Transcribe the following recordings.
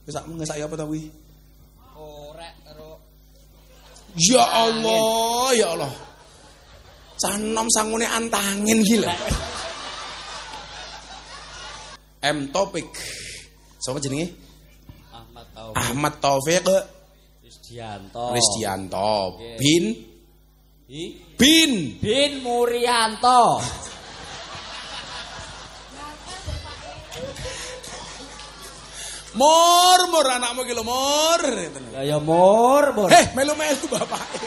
Wis sak ngesak apa ta kuwi? Korek karo Ya Allah, ya Allah. Cah nom sangune antangin iki lho. M Topik. Sapa jenenge? Ahmad Taufik Risdianto. Bin Murianto. Mur anakmu ki lho Mur. Ya Mur. Melu-melu bapake.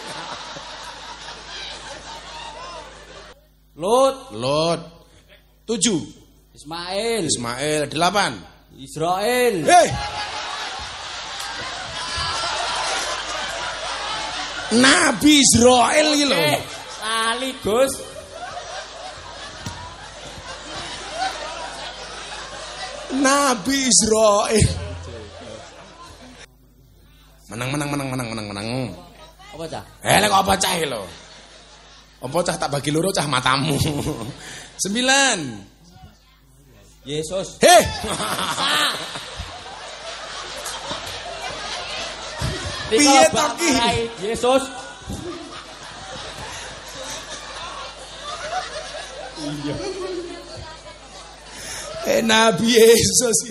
Lut. 7. Ismail 8. Israel. Nabi Israel iki lho. Lali Gus. Nabi Israel. Menang. Apa cah? Lek apa cah iki lho? Apa cah tak bagi loro cah matamu. 9. Yesus. Piye to ki? Yesus. Iya. Nabi Yesus.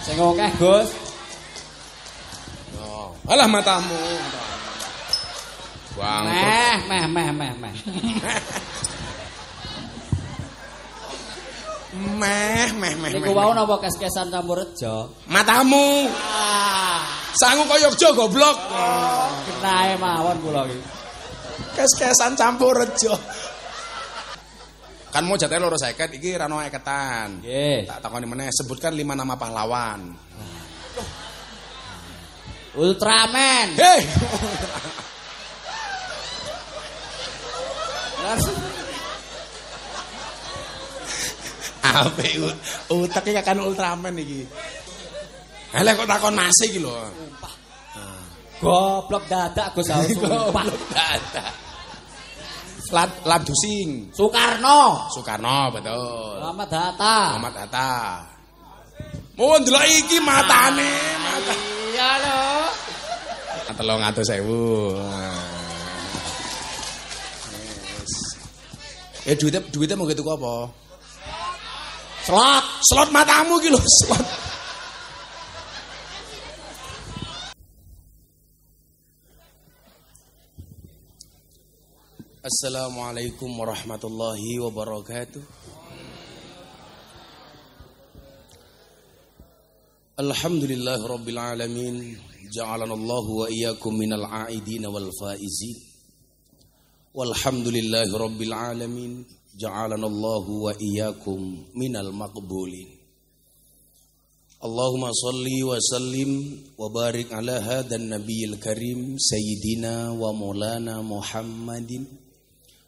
Sing akeh, Gus. Alah matamu. Bang. Meh. Niku wau napa kes-kesan campur rejo? Matamu. Sangu kaya Yogya goblok. Kenae mawon kula iki. Kes-kesan campur rejo. Kan mau jatah 250 iki ra ono eketan. Nggih. Tak takoni meneh, sebutkan 5 nama pahlawan. Ultraman. Ape utek iki kan Ultraman iki. Lha kok takon masih iki lho. Goblok dadak Gus Aus. Goblok dadak. Ladusing. Soekarno, betul. Muhammad Hatta. Mau ndelok iki matane, Iya lho. 300.000. Duitnya mau gitu apa? Slot matamu iki lho, slot. Assalamualaikum warahmatullahi wabarakatuh. Alhamdulillahirabbil alamin. Ja'alanallahu wa iyyakum minal a'idin wal faizin. Walhamdulillahirabbil alamin. Ja'alanallahu wa iyyakum minal maqbulin. Allahumma salli wa sallim wa barik ala hadan nabiyil karim sayyidina wa maulana Muhammadin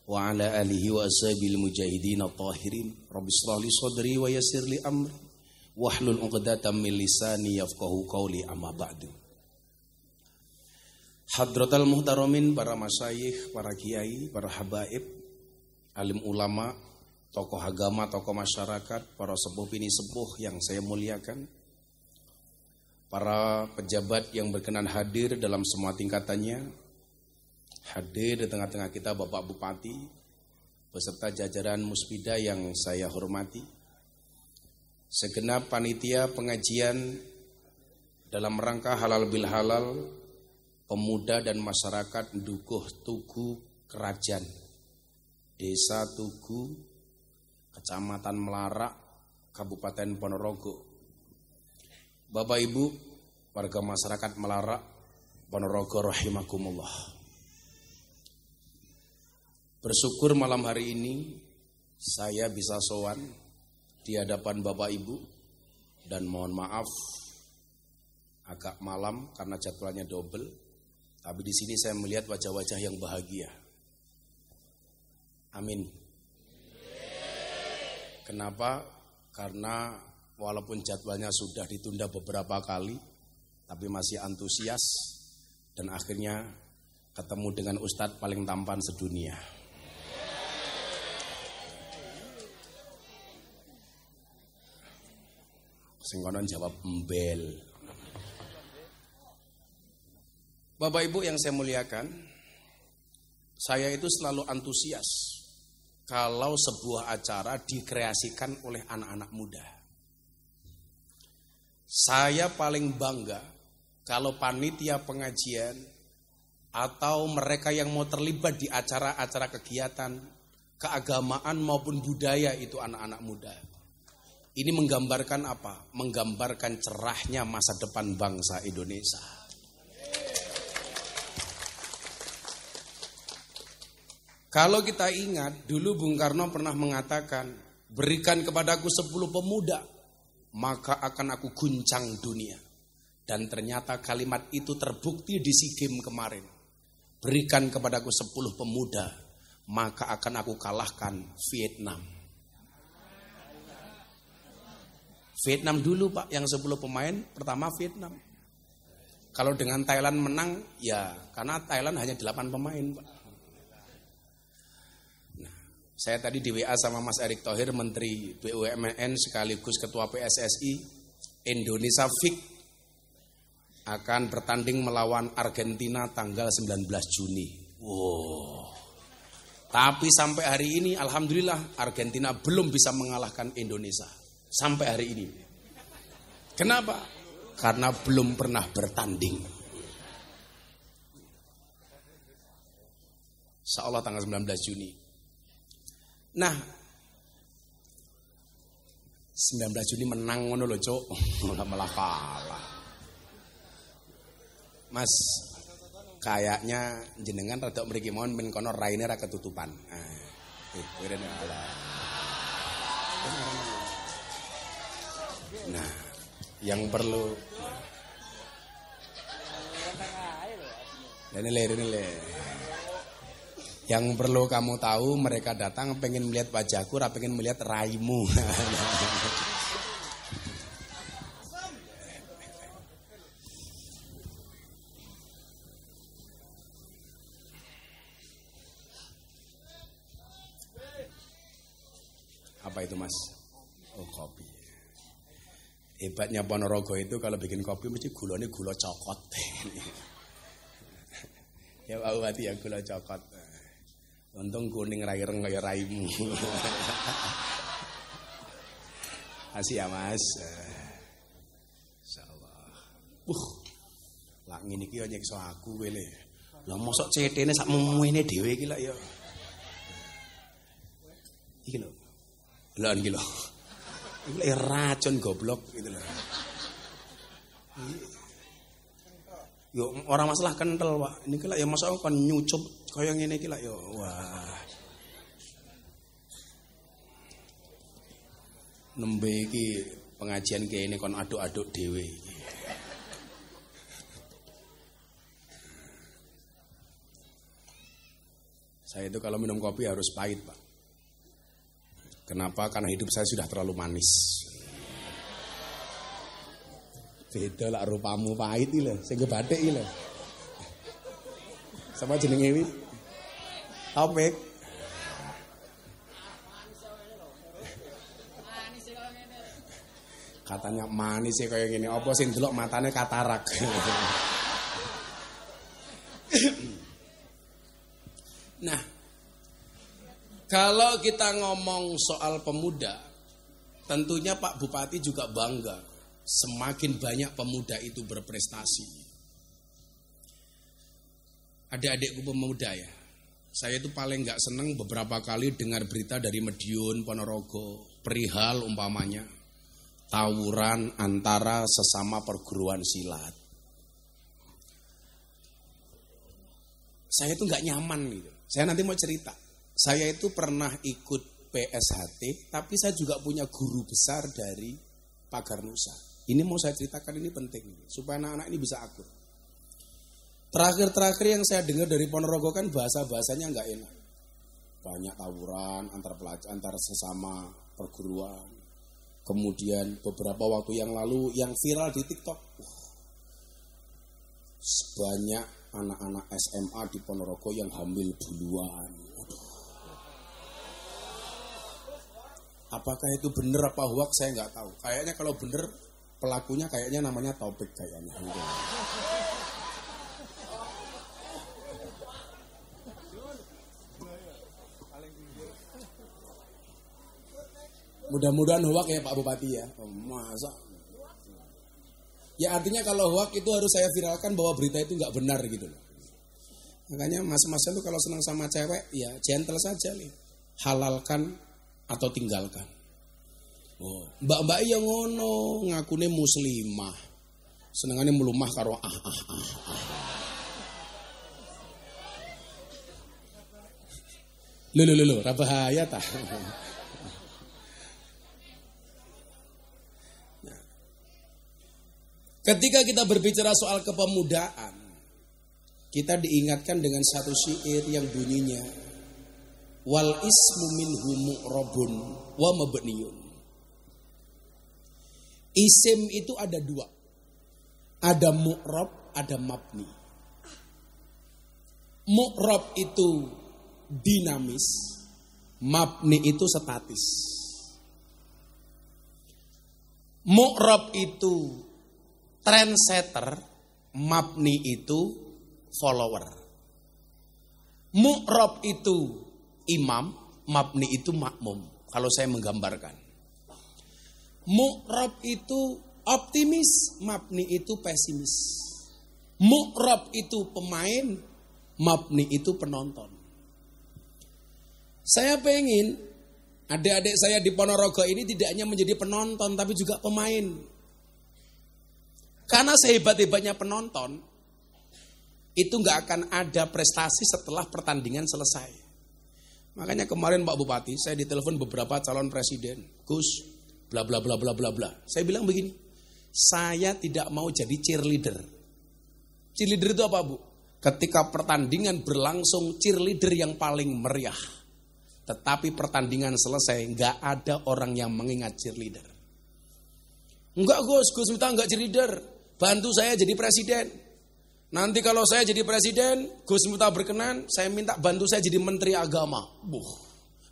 wa ala alihi wa ashabil mujahidin at-tahirin. Rabbi shrah li sadri wa yassir li amri wahlul 'uqdatam min lisani yafqahu qawli, amma ba'du. Hadratal muhtaramin, para masyayikh, para kiai, para habaib, alim ulama, tokoh agama, tokoh masyarakat, para sepuh bini sepuh yang saya muliakan, para pejabat yang berkenan hadir dalam semua tingkatannya, hadir di tengah-tengah kita Bapak Bupati beserta jajaran Muspida yang saya hormati, segenap panitia pengajian dalam rangka halal bil halal, pemuda dan masyarakat Dukuh Tugu Kerajaan, Desa Tugu, Kecamatan Melarak, Kabupaten Ponorogo. Bapak Ibu, warga masyarakat Melarak, Ponorogo rahimakumullah. Bersyukur malam hari ini saya bisa sowan di hadapan Bapak Ibu, dan mohon maaf agak malam karena jadwalnya double, tapi di sini saya melihat wajah-wajah yang bahagia. Amin. Kenapa? Karena walaupun jadwalnya sudah ditunda beberapa kali, tapi masih antusias dan akhirnya ketemu dengan Ustadz paling tampan sedunia. Sing kono jawab embel. Bapak Ibu yang saya muliakan, saya itu selalu antusias kalau sebuah acara dikreasikan oleh anak-anak muda. Saya paling bangga kalau panitia pengajian atau mereka yang mau terlibat di acara-acara kegiatan keagamaan maupun budaya itu anak-anak muda. Ini menggambarkan apa? Menggambarkan cerahnya masa depan bangsa Indonesia. Kalau kita ingat, dulu Bung Karno pernah mengatakan, berikan kepadaku 10 pemuda, maka akan aku guncang dunia. Dan ternyata kalimat itu terbukti di SEA Games kemarin. Berikan kepadaku 10 pemuda, maka akan aku kalahkan Vietnam. Vietnam dulu Pak, yang 10 pemain, pertama Vietnam. Kalau dengan Thailand menang, ya karena Thailand hanya 8 pemain Pak. Saya tadi di WA sama Mas Erick Thohir, Menteri BUMN sekaligus Ketua PSSI, Indonesia fix akan bertanding melawan Argentina tanggal 19 Juni. Wow. Tapi sampai hari ini alhamdulillah Argentina belum bisa mengalahkan Indonesia. Sampai hari ini. Kenapa? Karena belum pernah bertanding. Insyaallah tanggal 19 Juni. Nah, 19 Juni menang ngono lho, Cuk. Malah kalah. Mas, kayaknya jenengan rada mriki mawon men kono raine ra ketutupan. Wirene ala. Nah, yang perlu Rene. Yang perlu kamu tahu, mereka datang pengen melihat wajahku, pengen melihat raimu. Apa itu Mas? Oh, kopi. Hebatnya Ponorogo itu kalau bikin kopi mesti gulanya gula cokot. Ya Pak Bupati ya gula cokot. Untung kuning raireng kayak raimu. Kasih ya Mas. Insyaallah. Lah ngene iki yo nyiksa aku kowe le. Lah mosok cetene sak mumune dhewe iki lak yo. Iki lho. Lah iki lho. Iki racun goblok gitu lho. Yo orang masalah kental Pak. Ini lak ya mosok kon nyucup kaya ngene iki lak yo. Wah. Nembe iki pengajian kene kon aduk-aduk dhewe iki. Saya itu kalau minum kopi harus pahit, Pak. Kenapa? Karena hidup saya sudah terlalu manis. Beda lah rupamu pahit iki lho, sing kebathik iki lho. Sama jenenge iki? Topik. Katanya manis sih kayak gini. Apa sing delok matane katarak. Nah, kalau kita ngomong soal pemuda, tentunya Pak Bupati juga bangga. Semakin banyak pemuda itu berprestasi. Adik-adikku pemuda ya. Saya itu paling gak seneng beberapa kali dengar berita dari Madiun, Ponorogo, perihal umpamanya tawuran antara sesama perguruan silat. Saya itu gak nyaman gitu. Saya nanti mau cerita. Saya itu pernah ikut PSHT, tapi saya juga punya guru besar dari Pagar Nusa. Ini mau saya ceritakan, ini penting supaya anak-anak ini bisa akur. Terakhir yang saya dengar dari Ponorogo kan bahasanya nggak enak. Banyak tawuran antar sesama perguruan. Kemudian beberapa waktu yang lalu yang viral di TikTok, banyak anak-anak SMA di Ponorogo yang hamil duluan. Apakah itu benar apa hoax saya nggak tahu. Kayaknya kalau benar Pelakunya kayaknya namanya Topik kayaknya. Mudah-mudahan hoak ya Pak Bupati ya. Masa? Ya artinya kalau hoak itu harus saya viralkan bahwa berita itu nggak benar gitu loh. Makanya mas-mas itu kalau senang sama cewek ya gentle saja nih. Halalkan atau tinggalkan. Oh, mbak-mbak yang ngono ngakune muslimah. Senengane melumah karo Lho, ra bahaya ta. Ketika kita berbicara soal kepemudaan, kita diingatkan dengan satu syair yang bunyinya wal ismu minhu mu'rabun wa mabniyun. Isim itu ada dua. Ada mu'rab, ada mabni. Mu'rab itu dinamis, mabni itu statis. Mu'rab itu trendsetter, mabni itu follower. Mu'rab itu imam, mabni itu makmum. Kalau saya menggambarkan. Mu'rab itu optimis, mabni itu pesimis. Mu'rab itu pemain, mabni itu penonton. Saya pengen adik-adik saya di Ponorogo ini tidak hanya menjadi penonton tapi juga pemain. Karena sehebat-hebatnya penonton, itu gak akan ada prestasi setelah pertandingan selesai. Makanya kemarin Pak Bupati, saya ditelepon beberapa calon presiden. Gus, bla bla bla bla bla bla. Saya bilang begini, saya tidak mau jadi cheerleader. Cheerleader itu apa Bu? Ketika pertandingan berlangsung, cheerleader yang paling meriah. Tetapi pertandingan selesai, gak ada orang yang mengingat cheerleader. Enggak Gus minta enggak cheerleader. Bantu saya jadi presiden. Nanti kalau saya jadi presiden, Gus Miftah berkenan, saya minta bantu saya jadi Menteri Agama.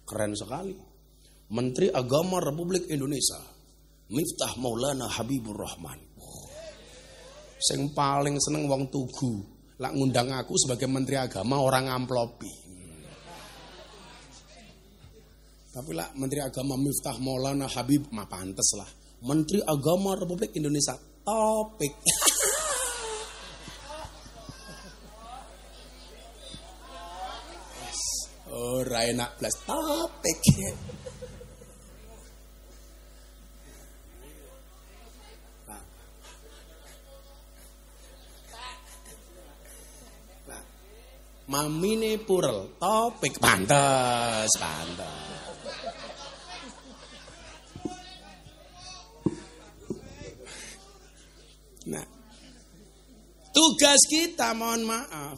Keren sekali. Menteri Agama Republik Indonesia, Miftah Maulana Habibur Rahman. Sing paling seneng wong tugu, lak ngundang aku sebagai Menteri Agama orang amplopi. Tapi lak Menteri Agama Miftah Maulana Habib, mah pantes lah. Menteri Agama Republik Indonesia, Topik. Ora enak blas Topik. Mamine Purel, Topik pantes. Nah, tugas kita mohon maaf,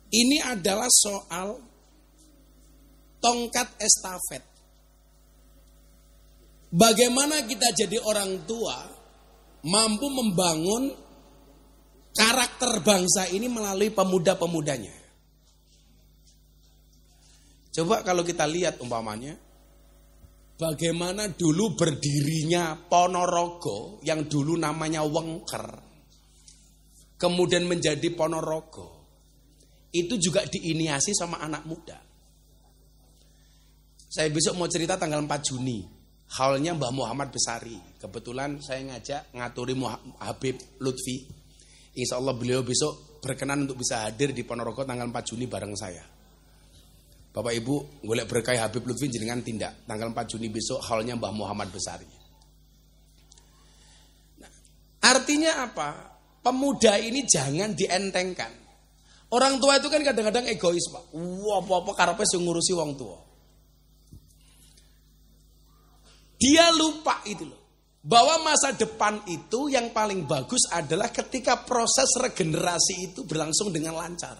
ini adalah soal tongkat estafet. Bagaimana kita jadi orang tua mampu membangun karakter bangsa ini melalui pemuda-pemudanya. Coba kalau kita lihat umpamanya, bagaimana dulu berdirinya Ponorogo yang dulu namanya Wengker, kemudian menjadi Ponorogo, itu juga diinisiasi sama anak muda. Saya besok mau cerita tanggal 4 Juni, haulnya Mbah Muhammad Besari. Kebetulan saya ngajak ngaturi Habib Lutfi. Insya Allah beliau besok berkenan untuk bisa hadir di Ponorogo tanggal 4 Juni bareng saya. Bapak Ibu, golek berkah Habib Lutfi jenengan tindak. Tanggal 4 Juni besok haulnya Mbah Muhammad Besari. Nah, artinya apa? Pemuda ini jangan dientengkan. Orang tua itu kan kadang-kadang egois Pak. Wah, apa-apa karepe sing ngurusi wong tua. Dia lupa itu loh. Bahwa masa depan itu yang paling bagus adalah ketika proses regenerasi itu berlangsung dengan lancar.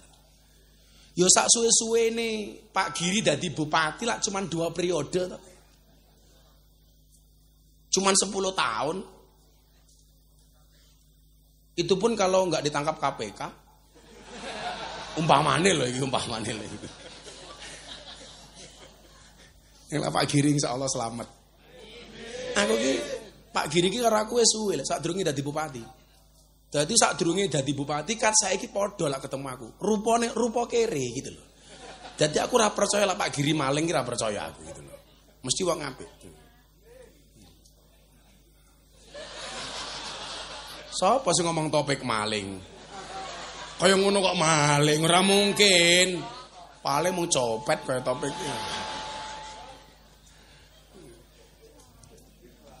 Yo sak suwe-suwe nih Pak Giri dadi bupati lah cuman 2 periode. Cuman 10 tahun. Itu pun kalau nggak ditangkap KPK. Umpamane loh iki, umpamane loh iki. Yang Pak Giri insya Allah selamat. Aku ki Pak Giri iki karo aku wis suwe sadurunge dadi bupati. Dadi sadurunge dadi bupati kan saiki padha lah ketemu aku. Rupane rupa kere gitu loh. Dadi aku ora percaya lah Pak Giri maling ki ora percaya aku gitu loh. Mesti wong apik. Sapa sing ngomong topik maling? Kaya ngono kok maling, ora mungkin. Paling mau copet kaya topiknya.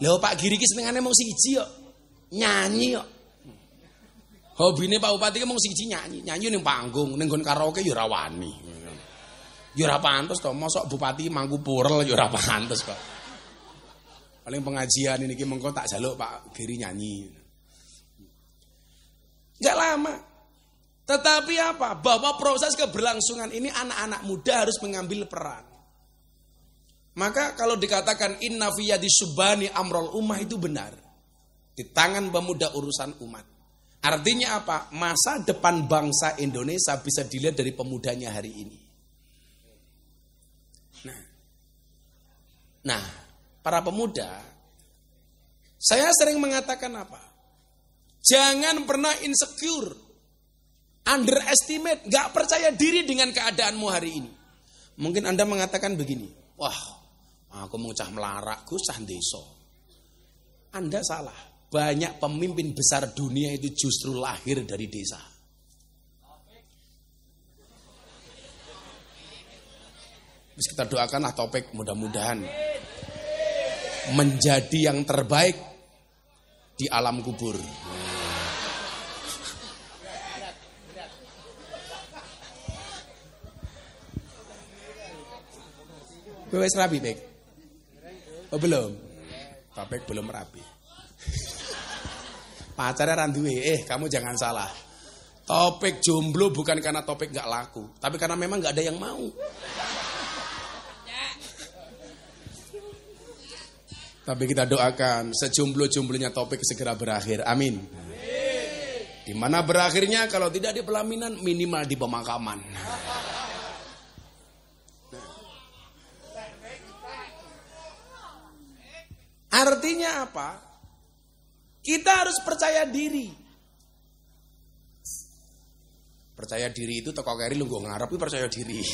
Lho Pak Giri ki senengane mung siji kok. Nyanyi kok. Hobine Pak Bupati ki mung siji nyanyi. Nyanyi ning panggung, ning nggon karaoke ya ora wani. Ya ora pantes to, mosok bupati mangku purel ya ora pantes kok. Paling pengajian ini ki mengko tak jaluk Pak Giri nyanyi. Enggak lama. Tetapi apa? Bahwa proses keberlangsungan ini anak-anak muda harus mengambil peran. Maka kalau dikatakan inna fi yadi subani amrul ummah itu benar. Di tangan pemuda urusan umat. Artinya apa? Masa depan bangsa Indonesia bisa dilihat dari pemudanya hari ini. Nah, para pemuda, saya sering mengatakan apa? Jangan pernah insecure, underestimate, gak percaya diri dengan keadaanmu hari ini. Mungkin Anda mengatakan begini, wah, aku mau cah melarak, gue cah deso. Anda salah. Banyak pemimpin besar dunia itu justru lahir dari desa. Terus kita doakanlah Topik mudah-mudahan menjadi yang terbaik di alam kubur. Wes rapi, Pek? Oh belum? Topik belum rapi. Pacarnya randuwe, kamu jangan salah. Topik jomblo bukan karena Topik gak laku, tapi karena memang gak ada yang mau. Tapi kita doakan sejomblo-jomblonya Topik segera berakhir, amin. Di mana berakhirnya kalau tidak di pelaminan minimal di pemakaman. Artinya apa? Kita harus percaya diri. Percaya diri itu teko keri lu nggo ngarep percaya diri.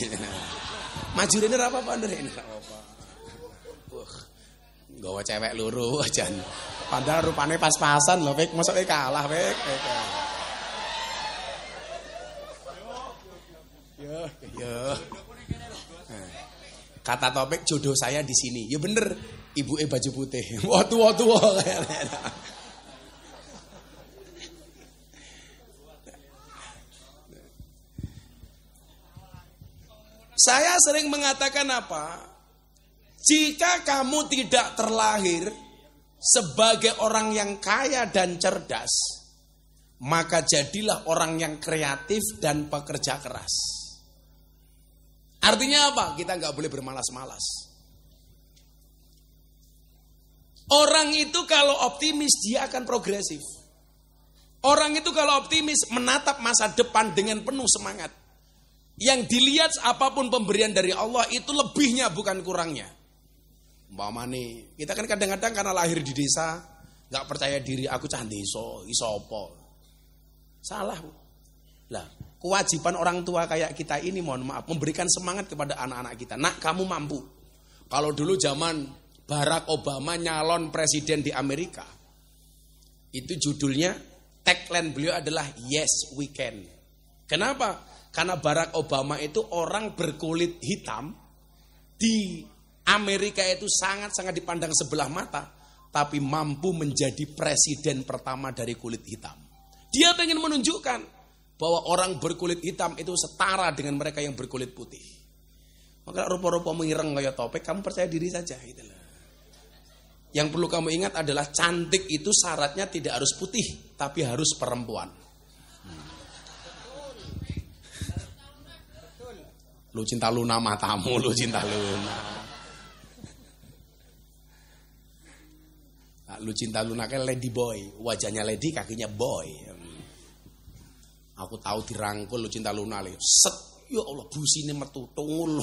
Maju rene ora apa-apa ndek ora apa-apa. Nggawa cewek loro aja. Padahal rupane pas-pasan lho, Pek. Mosok kalah, Pek. Yo. Kata Topik jodoh saya di sini. Ya bener, ibuke baju putih. Wah tua. Saya sering mengatakan apa? Jika kamu tidak terlahir sebagai orang yang kaya dan cerdas, maka jadilah orang yang kreatif dan pekerja keras. Artinya apa? Kita nggak boleh bermalas-malas. Orang itu kalau optimis dia akan progresif. Orang itu kalau optimis menatap masa depan dengan penuh semangat. Yang dilihat apapun pemberian dari Allah itu lebihnya bukan kurangnya. Umpamane, kita kan kadang-kadang karena lahir di desa nggak percaya diri, aku cah deso, iso apa. Salah. Lah, kewajiban orang tua kayak kita ini mohon maaf memberikan semangat kepada anak-anak kita. Nak, kamu mampu. Kalau dulu zaman Barack Obama nyalon presiden di Amerika, itu judulnya tagline beliau adalah Yes We Can. Kenapa? Karena Barack Obama itu orang berkulit hitam di Amerika itu sangat-sangat dipandang sebelah mata, tapi mampu menjadi presiden pertama dari kulit hitam. Dia ingin menunjukkan bahwa orang berkulit hitam itu setara dengan mereka yang berkulit putih. Maka rupa-rupa mengireng kayak Topik, kamu percaya diri saja. Itulah. Yang perlu kamu ingat adalah cantik itu syaratnya tidak harus putih, tapi harus perempuan. Lu cinta Luna matamu, lu cinta Luna. Nah, lu cinta Luna kayak lady boy, wajahnya lady, kakinya boy. Aku tahu dirangkul lu cinta Luna le. Set, ya Allah busine metu tungul.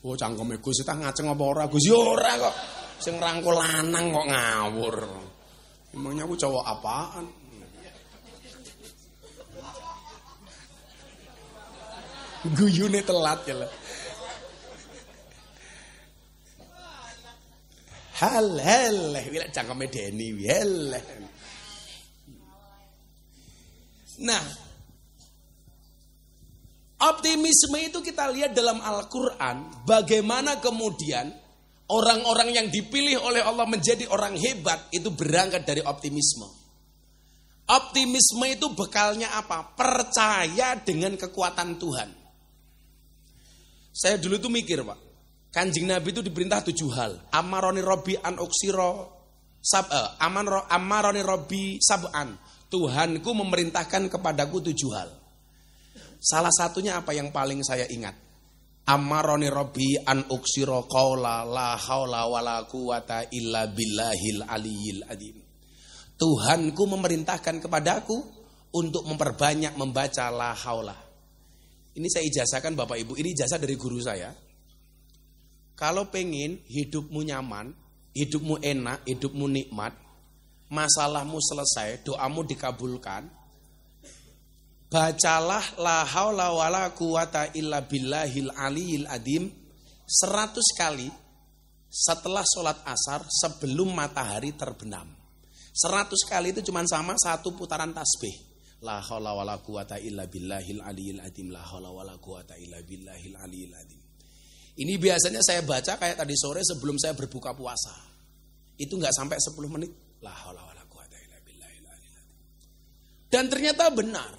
Oh cangkeme Gus tak ngaceng apa ora Gus? Ya ora kok. Sing rangkul lanang kok ngawur. Emangnya aku cowok apaan? Guyune telat ya lah. Hal wila cangkeme Deni hal. Nah, optimisme itu kita lihat dalam Al-Quran, bagaimana kemudian orang-orang yang dipilih oleh Allah menjadi orang hebat itu berangkat dari optimisme. Optimisme itu bekalnya apa? Percaya dengan kekuatan Tuhan. Saya dulu tuh mikir Pak, Kanjeng Nabi itu diperintah 7 hal. Amaroni Robbi an uksiro amaroni Robbi sab'an. Tuhanku memerintahkan kepadaku 7 hal. Salah satunya apa yang paling saya ingat? Amaroni Robbi an uksiro qawla la hawla wa la quwata illa billahil aliyil adim. Tuhanku memerintahkan kepadaku untuk memperbanyak membaca la hawla. Ini saya ijazahkan Bapak Ibu, ini ijazah dari guru saya. Kalau pengen hidupmu nyaman, hidupmu enak, hidupmu nikmat, masalahmu selesai, doamu dikabulkan, bacalah la haula wala quwata illa billahil aliyil adim 100 kali setelah sholat asar sebelum matahari terbenam. 100 kali itu cuma sama 1 putaran tasbih. La haula wala quwata illa billahil aliyil adim, la haula wala quwata illa billahil aliyil adim. Ini biasanya saya baca kayak tadi sore sebelum saya berbuka puasa. Itu enggak sampai 10 menit. La haula wala quwata illa billahil aliyil adim. Dan ternyata benar.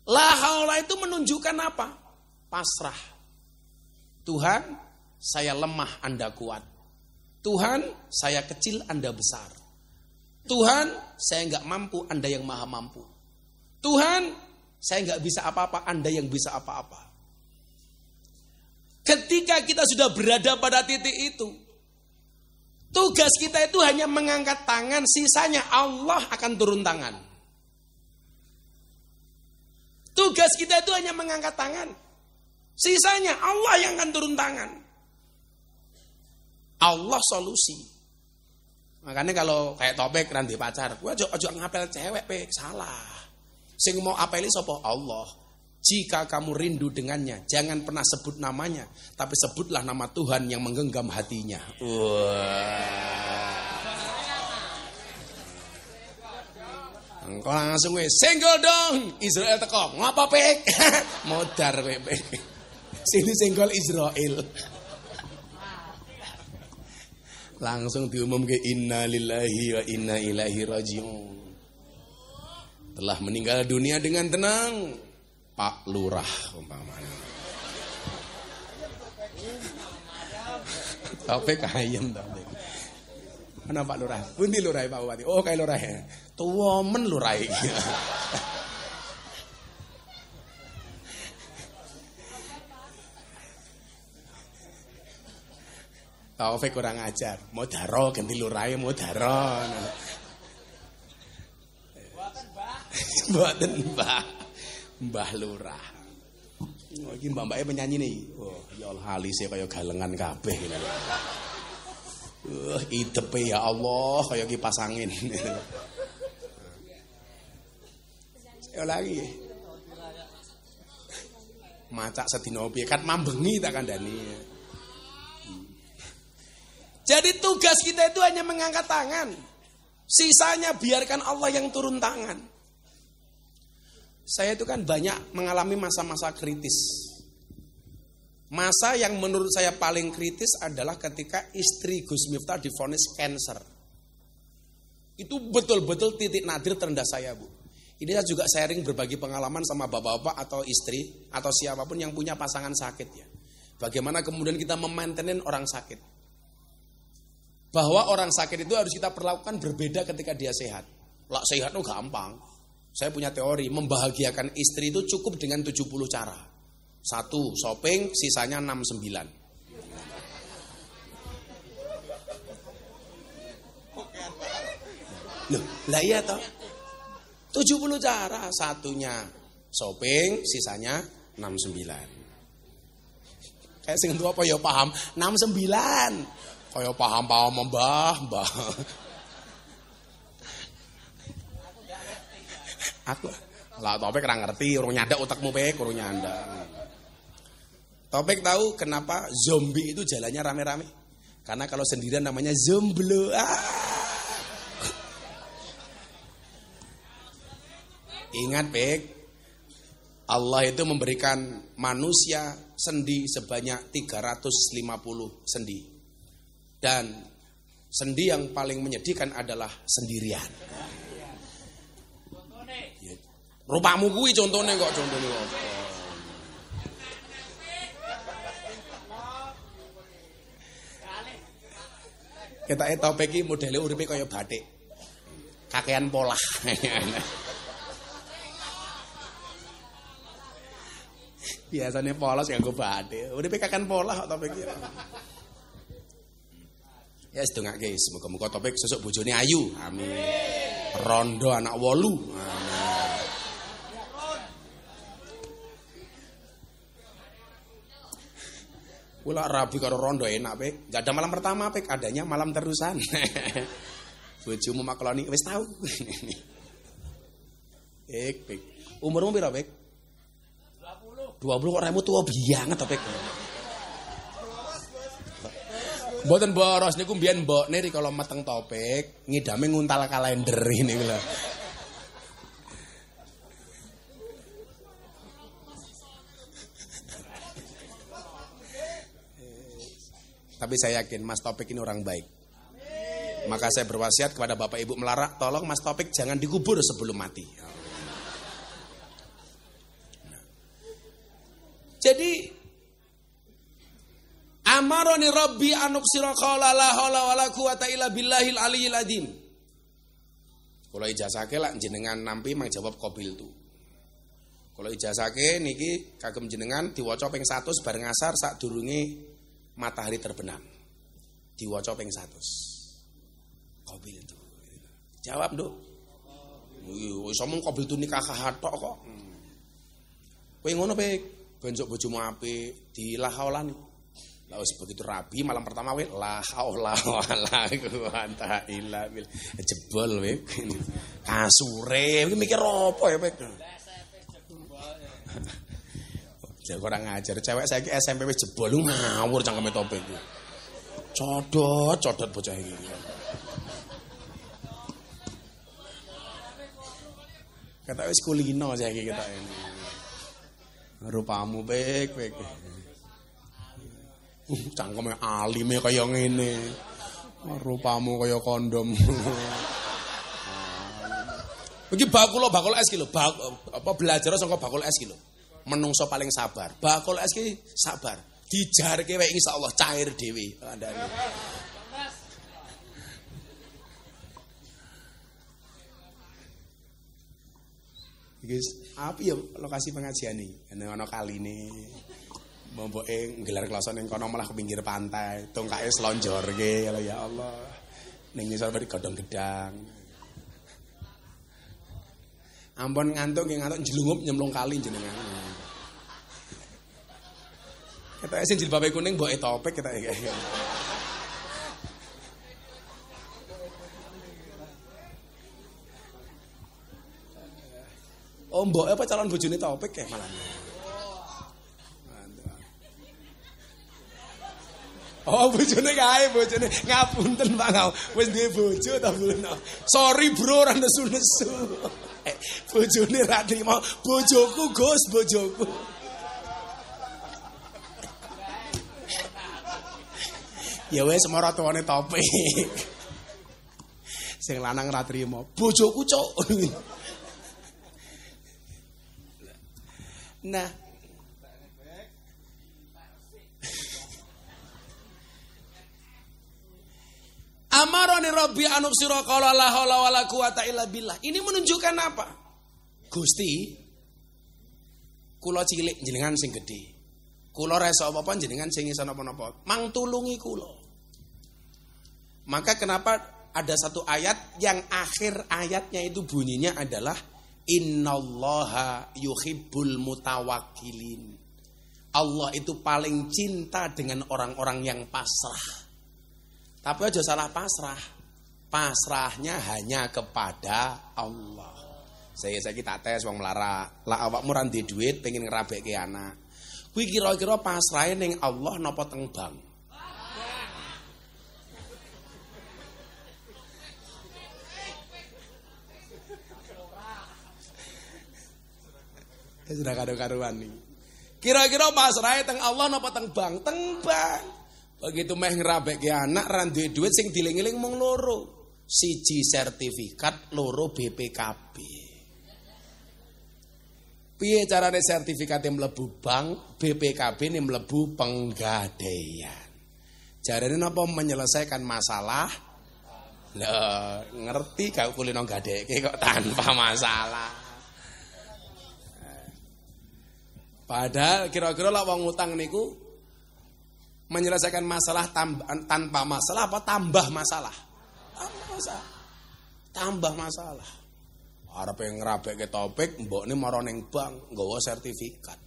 La haula itu menunjukkan apa? Pasrah. Tuhan, saya lemah, Anda kuat. Tuhan, saya kecil, Anda besar. Tuhan, saya enggak mampu, Anda yang maha mampu. Tuhan, saya enggak bisa apa-apa, Anda yang bisa apa-apa. Ketika kita sudah berada pada titik itu, tugas kita itu hanya mengangkat tangan, sisanya Allah akan turun tangan. Tugas kita itu hanya mengangkat tangan, sisanya Allah yang akan turun tangan. Allah solusi. Makanya kalau kayak Topik ranti pacar, gua ojo ngapel cewek pek, salah. Sing mau apeli sapa? Allah. Jika kamu rindu dengannya, jangan pernah sebut namanya, tapi sebutlah nama Tuhan yang menggenggam hatinya. Wah. Engko langsung wis senggol dong, Israel teko. Ngapa pek? Modar pek. Sini senggol Israel. Langsung diumumke inna lillahi wa inna ilaihi rajiun. Telah meninggal dunia dengan tenang Pak Lurah umpamanya. Taufik ayem Taufik. Mana Pak Lurah? Pundi Lurah Pak Bupati? Oh kayak Lurah ya. Tuwa men Lurah iki. Taufik kurang ajar. Modaro ganti Lurahe Modaro. Mboten Mbah. Mbah Lurah. Oh iki mbak-mbake penyanyi nih. Oh, ya Allah halise kaya galengan kabeh ngene. Idepe ya Allah kaya kipas angin. Saya lagi. Macak sedina piye kan mambengi tak kandhani. Jadi tugas kita itu hanya mengangkat tangan. Sisanya biarkan Allah yang turun tangan. Saya itu kan banyak mengalami masa-masa kritis. Masa yang menurut saya paling kritis adalah ketika istri Gus Miftah divonis kanker. Itu betul-betul titik nadir terendah saya, Bu. Ini saya juga sharing berbagi pengalaman sama bapak-bapak atau istri atau siapapun yang punya pasangan sakit ya. Bagaimana kemudian kita memaintain orang sakit. Bahwa orang sakit itu harus kita perlakukan berbeda ketika dia sehat. Lah sehat itu gampang. Saya punya teori, membahagiakan istri itu cukup dengan 70 cara. 1, shopping, sisanya 69. Loh, lah iya toh. 70 cara, satunya shopping, sisanya 69. Kayak sing tuwa apa ya paham 69. Kaya paham Mbah. Aku lah Topik ora ngerti, urung nyandak otakmu pek, urung nyandak. Topik tahu kenapa zombie itu jalannya rame-rame? Karena kalau sendirian namanya zomblo. Ingat pek, Allah itu memberikan manusia sendi sebanyak 350 sendi. Dan sendi yang paling menyedihkan adalah sendirian. Rupamu kuwi contohnya kok contohnya apa? Kita Topik iki modele uripe kaya batik. Kakean pola. Biasanya polos nganggo batik. Uripe kakean pola kok Topik iki. Ya sedongake semoga-moga Topik sesuk bojone ayu. Amin. Rondo anak 8. Amin. Kula rabi karo rondo enak pek. Enggak ada malam pertama pek, adanya malam terusan. Bojomu makloni wis tahu. Pek. Umurmu piro pek? 20. 20 kok remu tuwa banget pek. Mboten boros niku mbiyen mbokne rikala meteng Topik, ngidame nguntal kalender ini lho. Tapi saya yakin Mas Topik ini orang baik. Maka saya berwasiat kepada Bapak Ibu Melarak, tolong Mas Topik jangan dikubur sebelum mati. Jadi amaroni Rabbi anuksira qala la haula wala quwata illa billahil aliyil azim. Kula ijazahke lak jenengan nampi mang jawab qabil tu. Kula ijazahke niki kagem jenengan diwaca ping 100 bareng asar sadurunge matahari terbenam. Diwaca ping 100. Qabil itu. Jawab, Nduk. Wis omong qabil tu nikah tok kok. Kowe ngono pek, benjok bojomu apik, dilahaulan. Lah wis begitu rabi malam pertama we la haula wala quwata illa billah. Jebol we. Kasure iki mikir apa ya, Pek? Jangan kurang ngajar, cewek saiki SMP wis jebol ngawur cangkeme Topik. Codot bocah iki. Kata wis kulino saiki kita ini. Rupamu pek. Cangkeme alime kaya ngene. Rupamu kaya kondom. Iki bakul es ki lho, apa belajar saka bakul es ki lho. Menungso paling sabar. Bakul es ki sabar. Dijarke wae insyaallah cair dhewe. Andane. Iki api ya lokasi pengajian iki. Ana kaline. Mbok-mboke nggelar klasa ning kono malah ke pinggir pantai. Tongkake slonjorke ya Allah. Ning ngisor godhong gedang. Ampun ngantuk njlungup nyemplung kali jenengan. Ketoke sing jilbabe kuning mboke Topik ketoke. Oh mboke apa calon bojone Topik kae malah. Oh bojone kae bojone ngapunten Pak Ngau. Wis duwe bojo ta belum? Sorry bro ora nesu-nesu. Bojone ra trimo, bojoku Gus, bojoku. Ya wis semara tuwane Topik. Sing lanang ra trimo, bojoku cuk. Nah. Amaroni Rabbi anuksira qala la haula wala quwata illa billah. Ini menunjukkan apa? Gusti, kula cilik jenengan sing gedhe. Kula reso apa-apa jenengan sing iso napa-napa. Mang tulungi kula. Maka kenapa ada satu ayat yang akhir ayatnya itu bunyinya adalah innallaha yuhibbul mutawakkilin. Allah itu paling cinta dengan orang-orang yang pasrah. Tapi aja salah pasrah. Pasrahnya hanya kepada Allah. Saya tak tes wong melarat. Lah awakmu ra ndek dhuwit pengen ngerabekke anak. Kuwi kira-kira pasrahe ning Allah napa teng bank? Sudah karo-karuan nih. Kira-kira pasrahe teng Allah napa teng bank? Teng bank. Begitu meh ngerabekke anak ra duwe duit sing diling-iling mung loro. Siji sertifikat, loro BPKB. Piye carane sertifikat yang mlebu bank, BPKB ini mlebu penggadaian. Jarane napa menyelesaikan masalah? Lah, ngerti gak kulino gadekke kok tanpa masalah. Padahal kira-kira lah wong utang niku menyelesaikan masalah tanpa masalah apa tambah masalah? Tambah masalah. Arep ngrabekke topik, mbokne mara ning bank nggawa sertifikat.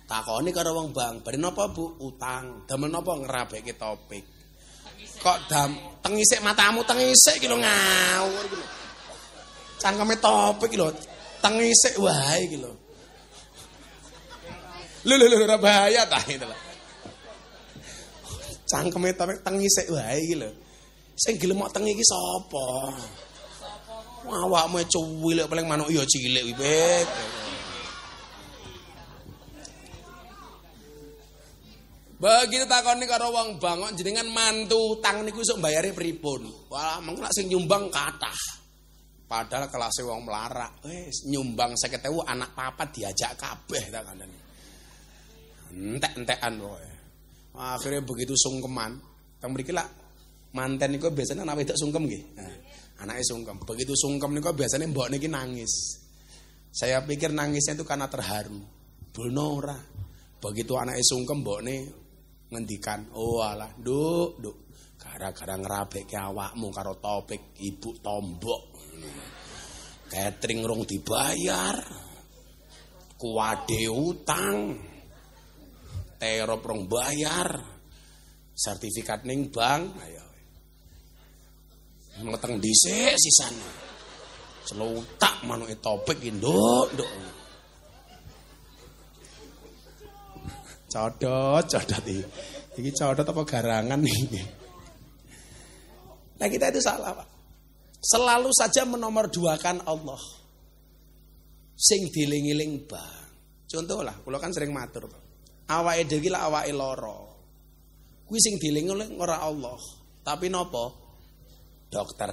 Takoni karo wong bank, "Bari napa Bu? Utang. Damel napa ngrabekke topik?" Kok tengisik matamu tengisik iki lho ngawur iki lho. Cangkeme topik iki lho, tengisik wae iki lho. Lho ora bahaya ta itu lho. Cangkeme topik tengisik wae iki lho. Sing gelem mok tengi iki sapa? Awakmu cuwil paling manuk ya cilik wipit. Begitu takoni karo wong bank, jenengan mantu utang niku iso mbayare pripun? Wah, mengko nek sing nyumbang kathah. Padahal kelas wong melarat, wis nyumbang 50.000 anak papat diajak kabeh tak kandhani. Entek-entekan pokoke. Akhirnya begitu sungkeman, teng mriki lak manten niku biasanya anak wedok sungkem nggih. Nah, anake sungkem. Begitu sungkem niku biasanya mbok niki nangis. Saya pikir nangisnya itu karena terharu. Bulno ora. Begitu anake sungkem mbokne ngendikan, "Oh alah, Nduk, gara-gara ngerabekke awakmu karo topik Ibu Tombok. Catering rong dibayar. Kuwade utang. Terop rong bayar. Sertifikat ning bank, ayo. Ngeteng dhisik sisane. Celutak manuke topik iki, Nduk. Codot iki codot apa garangan iki. Nah kita itu salah Pak. Selalu saja menomorduakan Allah. Sing diling-iling bang. Contoh lah, kula kan sering matur Pak. Awake dhewe iki lak awake lara. Kuwi sing diling-iling ora Allah, tapi napa? Dokter.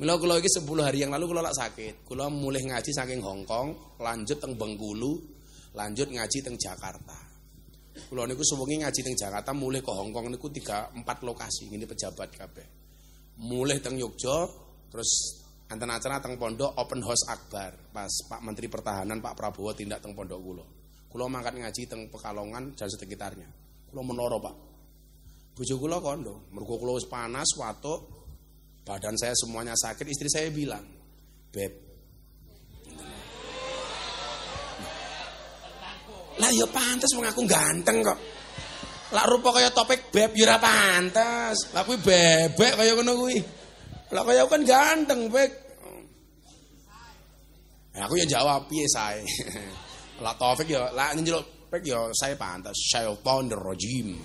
Mila kula iki 10 hari yang lalu kula lak sakit. Kula mulih ngaji saking Hongkong, lanjut teng Bengkulu, lanjut ngaji teng Jakarta. Kula niku suwengi ngaji teng Jakarta, mulih ke Hongkong niku 3-4 lokasi ngene pejabat kabeh. Mulih teng Yogya, terus enten acara teng pondok open house akbar. Pas Pak Menteri Pertahanan Pak Prabowo tindak teng pondok kula. Kula mangkat ngaji teng Pekalongan dan sekitarnya. Kula menara Pak. Bojo kula kondo, mergo kula wis panas watuk, badan saya semuanya sakit, istri saya bilang, "Beb, lah ya pantes wong aku ganteng kok. Lah rupa kaya topik beb ya ora pantes. Lah kuwi bebek kaya ngono kuwi. Lah kaya kan ganteng, Beb." Nah, aku ya jawab piye sae. Lah Taufik ya, lah njeluk Beb ya saya pantes. Syaitonir rajim.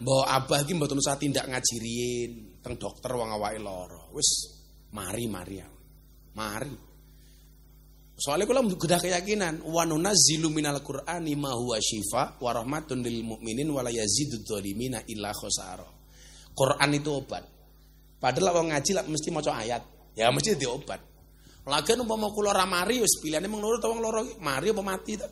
Mbok abah iki mboten usah tindak ngaji riyin teng dokter wong awake lara. Wis mari. Soalnya kula udah keyakinan wa nunazzilu minal qur'ani ma huwa syifa wa rahmatun lil mu'minin wa la yazidudz zalimina illa khosara. Quran itu obat. Padahal wong ngaji lah mesti maca ayat. Ya mesti di obat. Lagian umpama kula ora mari wis pilihane mung loro ta wong loro mari apa mati ta.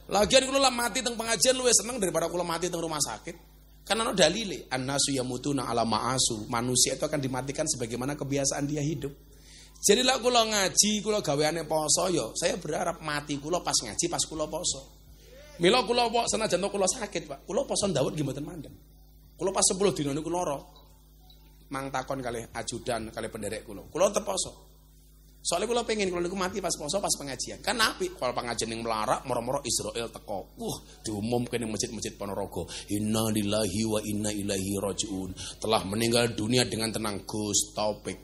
Lagian kula mati teng pengajian luwih seneng daripada kula mati teng rumah sakit. Karena ana dalile annasu yamutuna ala ma'asu. Manusia itu akan dimatikan sebagaimana kebiasaan dia hidup. Jadi lah kula ngaji, kula gaweane poso ya, saya berharap mati kula pas ngaji, pas kula poso. Mila kula kok senajan kula sakit, Pak. Kula poso ndawet nggih mboten mandeg. Kula pas 10 dina niku lara. Mang takon kalih ajudan kalih penderek kula. Kula tetep poso. Soalnya kula pengen kula niku mati pas poso pas pengajian. Kan apik kalau pengajian ning melarak moro-moro Israel teko. Diumumke ning masjid-masjid Ponorogo. Inna lillahi wa inna ilaihi rajiun. Telah meninggal dunia dengan tenang Gus Taufik.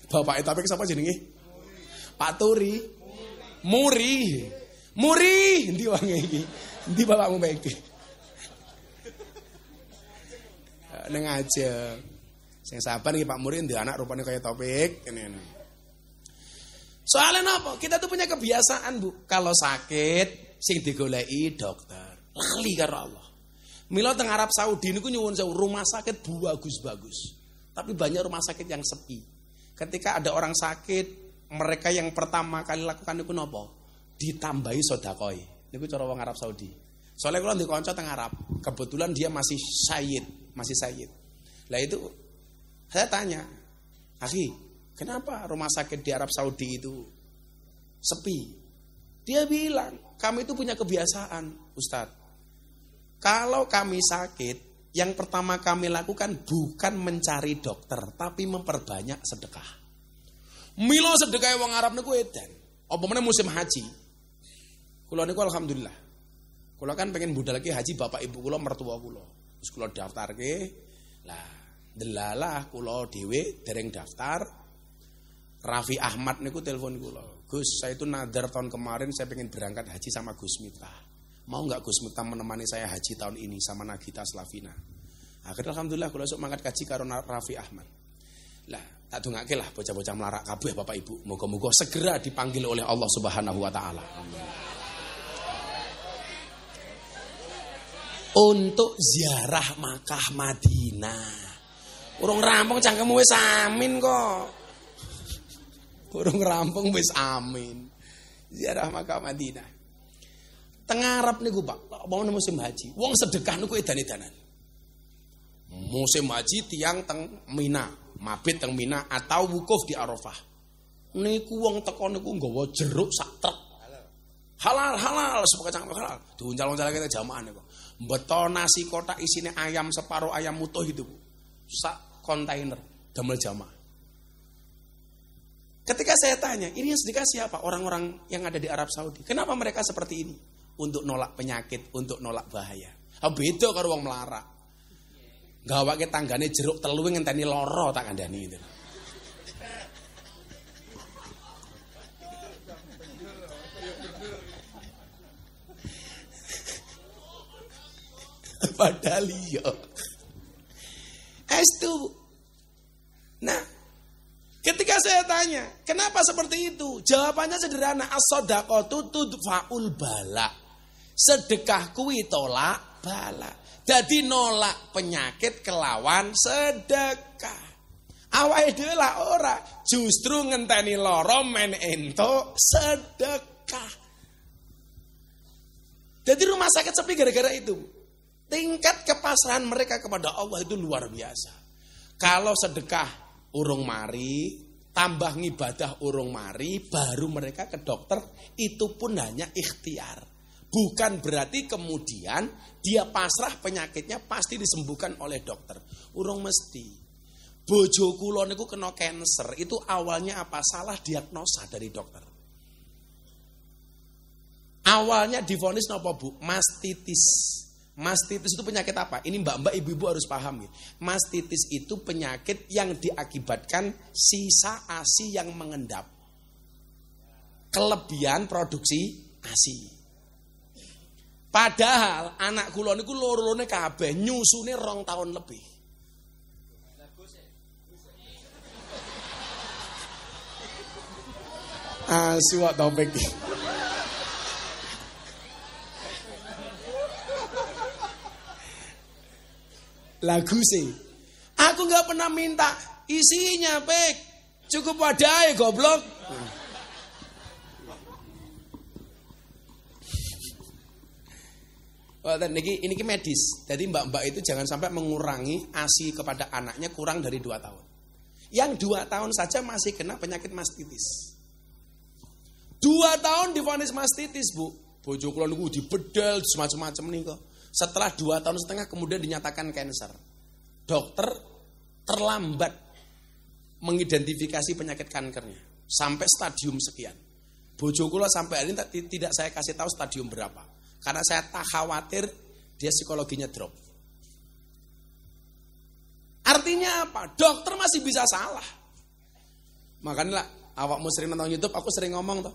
Bapak Taufik sapa jenenge? Pak Turi. Muri, endi wange iki? Endi bapakmu baik iki? Neng aja. Sing sabar iki Pak Muri ndek anak rupane kaya Taufik ngene. Soalnya napa? Kita tuh punya kebiasaan, Bu. Kalau sakit sing digoleki dokter. Lali karo Allah. Mila teng Arab Saudi niku nyuwun sewu rumah sakit bagus-bagus. Tapi banyak rumah sakit yang sepi. Ketika ada orang sakit, mereka yang pertama kali lakukan niku napa? Ditambahi sedekah. Niku cara wong Arab Saudi. Soalnya kula ndek kanca teng Arab, kebetulan dia masih sayyid. Lah itu saya tanya, "Akhi, kenapa rumah sakit di Arab Saudi itu sepi?" Dia bilang, "Kami itu punya kebiasaan, Ustadz. Kalau kami sakit, yang pertama kami lakukan bukan mencari dokter, tapi memperbanyak sedekah." Milo sedekah wong Arab niku edan. Apa meneh musim haji. Kula niku alhamdulillah. Kula kan pengen budal lagi haji bapak ibu kula mertua kula. Terus kula daftarke. Lah, delalah kula dhewe dereng daftar. Raffi Ahmad niku telepon kula. "Gus, saya itu nadar tahun kemarin saya pengen berangkat haji sama Gus Miftah. Mau enggak Gus Miftah menemani saya haji tahun ini sama Nagita Slavina?" Akhirnya alhamdulillah kula esuk mangkat kaji karo Raffi Ahmad. Lah, tak dongake lah bocah-bocah melarak kabeh Bapak Ibu. Moga-moga segera dipanggil oleh Allah Subhanahu wa taala. Untuk ziarah Makkah Madinah. Urung rampung cangkemmu wis amin kok. Urung rampung wis amin. Ziarah Makkah Madinah. Teng Arab niku, Pak, mau musim haji. Wong sedekah niku edan-edanan. Musim haji tiang teng Mina, mabit teng Mina atau wukuf di Arafah. Niku wong teko niku nggawa jeruk sak truk. Halal, semoga cangkem halal. Diuncal-uncal kita jamaah niku. Beto nasi kotak isine ayam separuh ayam utuh itu, Bu. Sak kontainer damel jamaah. Ketika saya tanya, ini yang sedekah siapa? Orang-orang yang ada di Arab Saudi. Kenapa mereka seperti ini? Untuk nolak penyakit, untuk nolak bahaya. Beda karo wong melarat. Gawake tanggane jeruk telu ngenteni lara tak kandhani itu. Padahal iya. Estu. Nah, ketika saya tanya, kenapa seperti itu? Jawabannya sederhana, as-shadaqatu tudfa'ul bala. Sedekah kuwi tolak bala. Jadi nolak penyakit kelawan sedekah. Awake dhewe lah ora, justru ngenteni lara men entuk sedekah. Jadi rumah sakit sepi gara-gara itu. Tingkat kepasrahan mereka kepada Allah itu luar biasa. Kalau sedekah urung mari, tambah ngibadah urung mari, baru mereka ke dokter, itu pun hanya ikhtiar. Bukan berarti kemudian dia pasrah penyakitnya pasti disembuhkan oleh dokter. Urung mesti. Bojo kula niku kena cancer, itu awalnya apa? Salah diagnosa dari dokter. Awalnya divonis napa, Bu? Mastitis. Mastitis itu penyakit apa? Ini mbak-mbak, ibu-ibu harus paham ya. Mastitis itu penyakit yang diakibatkan sisa ASI yang mengendap. Kelebihan produksi ASI. Padahal anak kula niku loro-lorone kabeh nyusune 2 tahun lebih. Siwak topik. Lagu sih. Aku nggak pernah minta isinya, Pek. Cukup wadai goblok. Wah, ini medis. Jadi mbak-mbak itu jangan sampai mengurangi ASI kepada anaknya kurang dari 2 tahun. Yang 2 tahun saja masih kena penyakit mastitis. 2 tahun divonis mastitis, Bu. Bojo kula niku dibedal semacam-macam niku. Setelah 2,5 tahun kemudian dinyatakan kanker. Dokter terlambat mengidentifikasi penyakit kankernya sampai stadium sekian. Bojo kula sampai hari ini tidak saya kasih tahu stadium berapa. Karena saya tak khawatir dia psikologinya drop. Artinya apa? Dokter masih bisa salah. Makanya awakmu sering nonton YouTube, aku sering ngomong tuh.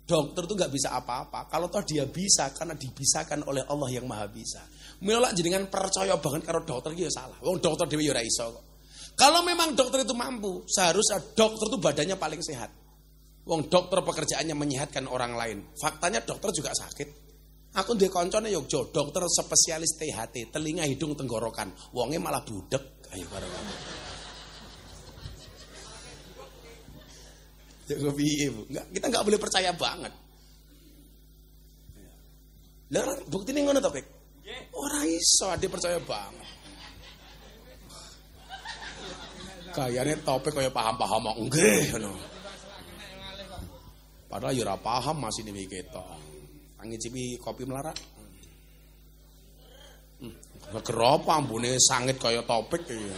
Dokter tuh gak bisa apa-apa. Kalau toh dia bisa, karena dibisakan oleh Allah yang maha bisa. Mila jenengan percaya banget karo dokter iki ya salah. Wong dokter dhewe ya ora iso kok. Kalau memang dokter itu mampu, seharusnya dokter itu badannya paling sehat. Wong dokter pekerjaannya menyehatkan orang lain. Faktanya dokter juga sakit. Aku duwe kancane Yogyo, dokter spesialis THT, telinga, hidung, tenggorokan. Wonge malah budek. Ayo karo. Ya piye, Bu? Kita enggak boleh percaya banget. Lah buktine ngono to, Pek? Ora iso ade percaya banget. Kayane topik kaya paham-paham kok nggih ngono. Padahal ya ora paham masih ini ketok. Ngicipi kopi melarat. Keropo ambune sangit kaya topik iki.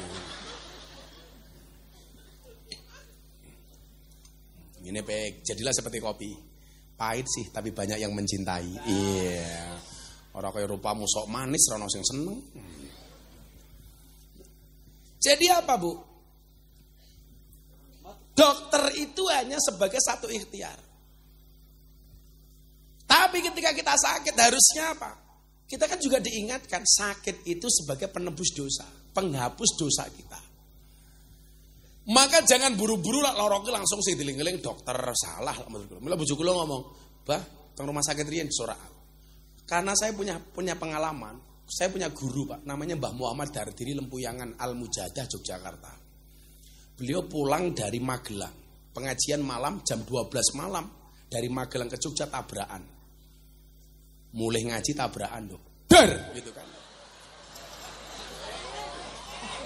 Ini Pek, jadilah seperti kopi. Pahit sih, tapi banyak yang mencintai. Iya. Orang kaya rupamu sok manis, ora ono sing seneng. Jadi apa, Bu? Dokter itu hanya sebagai satu ikhtiar. Tapi ketika kita sakit harusnya apa? Kita kan juga diingatkan sakit itu sebagai penebus dosa, penghapus dosa kita. Maka jangan buru-buru lah loroke langsung sing diling-eling dokter salah. Mula bojo kula ngomong, "Bah, teng rumah sakit riyen disorak." Karena saya punya pengalaman, saya punya guru, Pak, namanya Mbah Muhammad Dardiri Lempuyangan Al-Mujadah Yogyakarta. Beliau pulang dari Magelang, pengajian malam jam 12 malam dari Magelang ke Jogja tabrakan. Mulai ngaji tabrakan, Dok. Der gitu kan.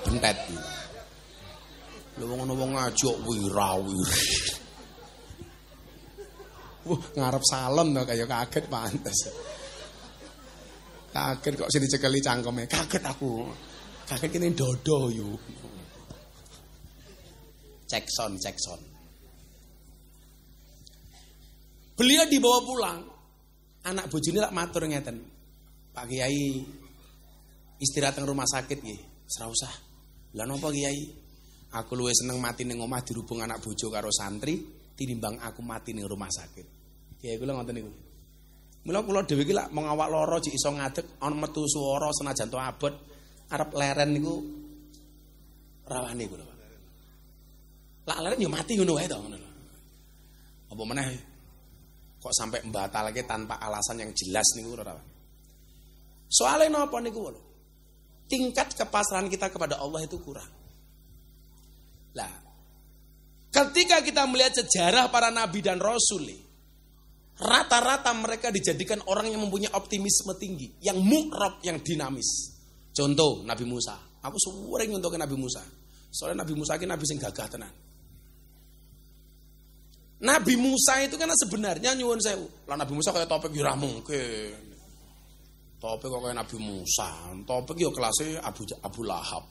Bentet gitu. Lu wong ngaji kok wirawiri. Ngarep salon to kaya kaget pantes. Kaget kok sing dicekeli cangkeme. Kaget aku. Kaget kene dodo yo. Cek sound. Beliau dibawa pulang. Anak bojone lak matur ngeten. Pak Kiai istirahat nang rumah sakit nggih. Ora usah. Lah napa Kiai? Aku luwih seneng mati ning omah dirubung anak bojo karo santri tinimbang aku mati ning rumah sakit. Kiai kula ngoten niku. Mula kula dhewe iki lak mengawak lara jek iso ngadeg ana metu swara senajan to abot arep leren niku rawane kula. Lak leren yo mati ngono wae to ngono lho. Apa meneh kok sampai mbatalke tanpa alasan yang jelas niku ora. Soalnya napa niku lho? Tingkat kepasrahan kita kepada Allah itu kurang. Lah, ketika kita melihat sejarah para nabi dan rasul, rata-rata mereka dijadikan orang yang mempunyai optimisme tinggi, yang mu'rab, yang dinamis. Contoh Nabi Musa. Aku sering nyontoke Nabi Musa. Soalnya Nabi Musa ini nabi sing gagah tenan. Nabi Musa itu kan sebenarnya nyuwun sewu. Lah Nabi Musa kaya topik ora mungkin. Topik kok kaya Nabi Musa. Topik yo kelasnya Abu Lahab.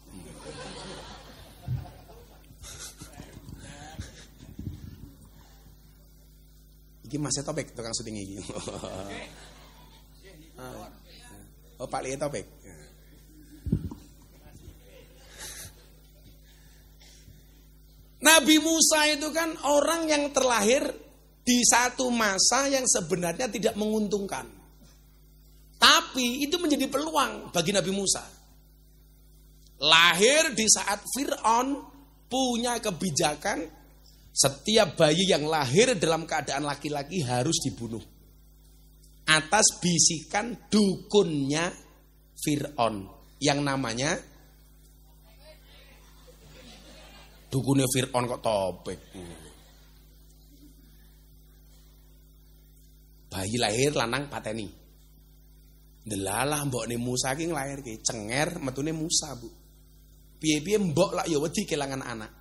Iki masih topik tukang syuting iki. Oh Pak Li topik. Nabi Musa itu kan orang yang terlahir di satu masa yang sebenarnya tidak menguntungkan. Tapi itu menjadi peluang bagi Nabi Musa. Lahir di saat Fir'aun punya kebijakan setiap bayi yang lahir dalam keadaan laki-laki harus dibunuh. Atas bisikan dukunnya Fir'aun yang namanya dukunnya Fir'aun kok topik. Bayi lahir lanang pateni. Delalah mbokne Musa ki nglairke cenger metune Musa, Bu. Piye-piye mbok lak ya wedi kelangan anak.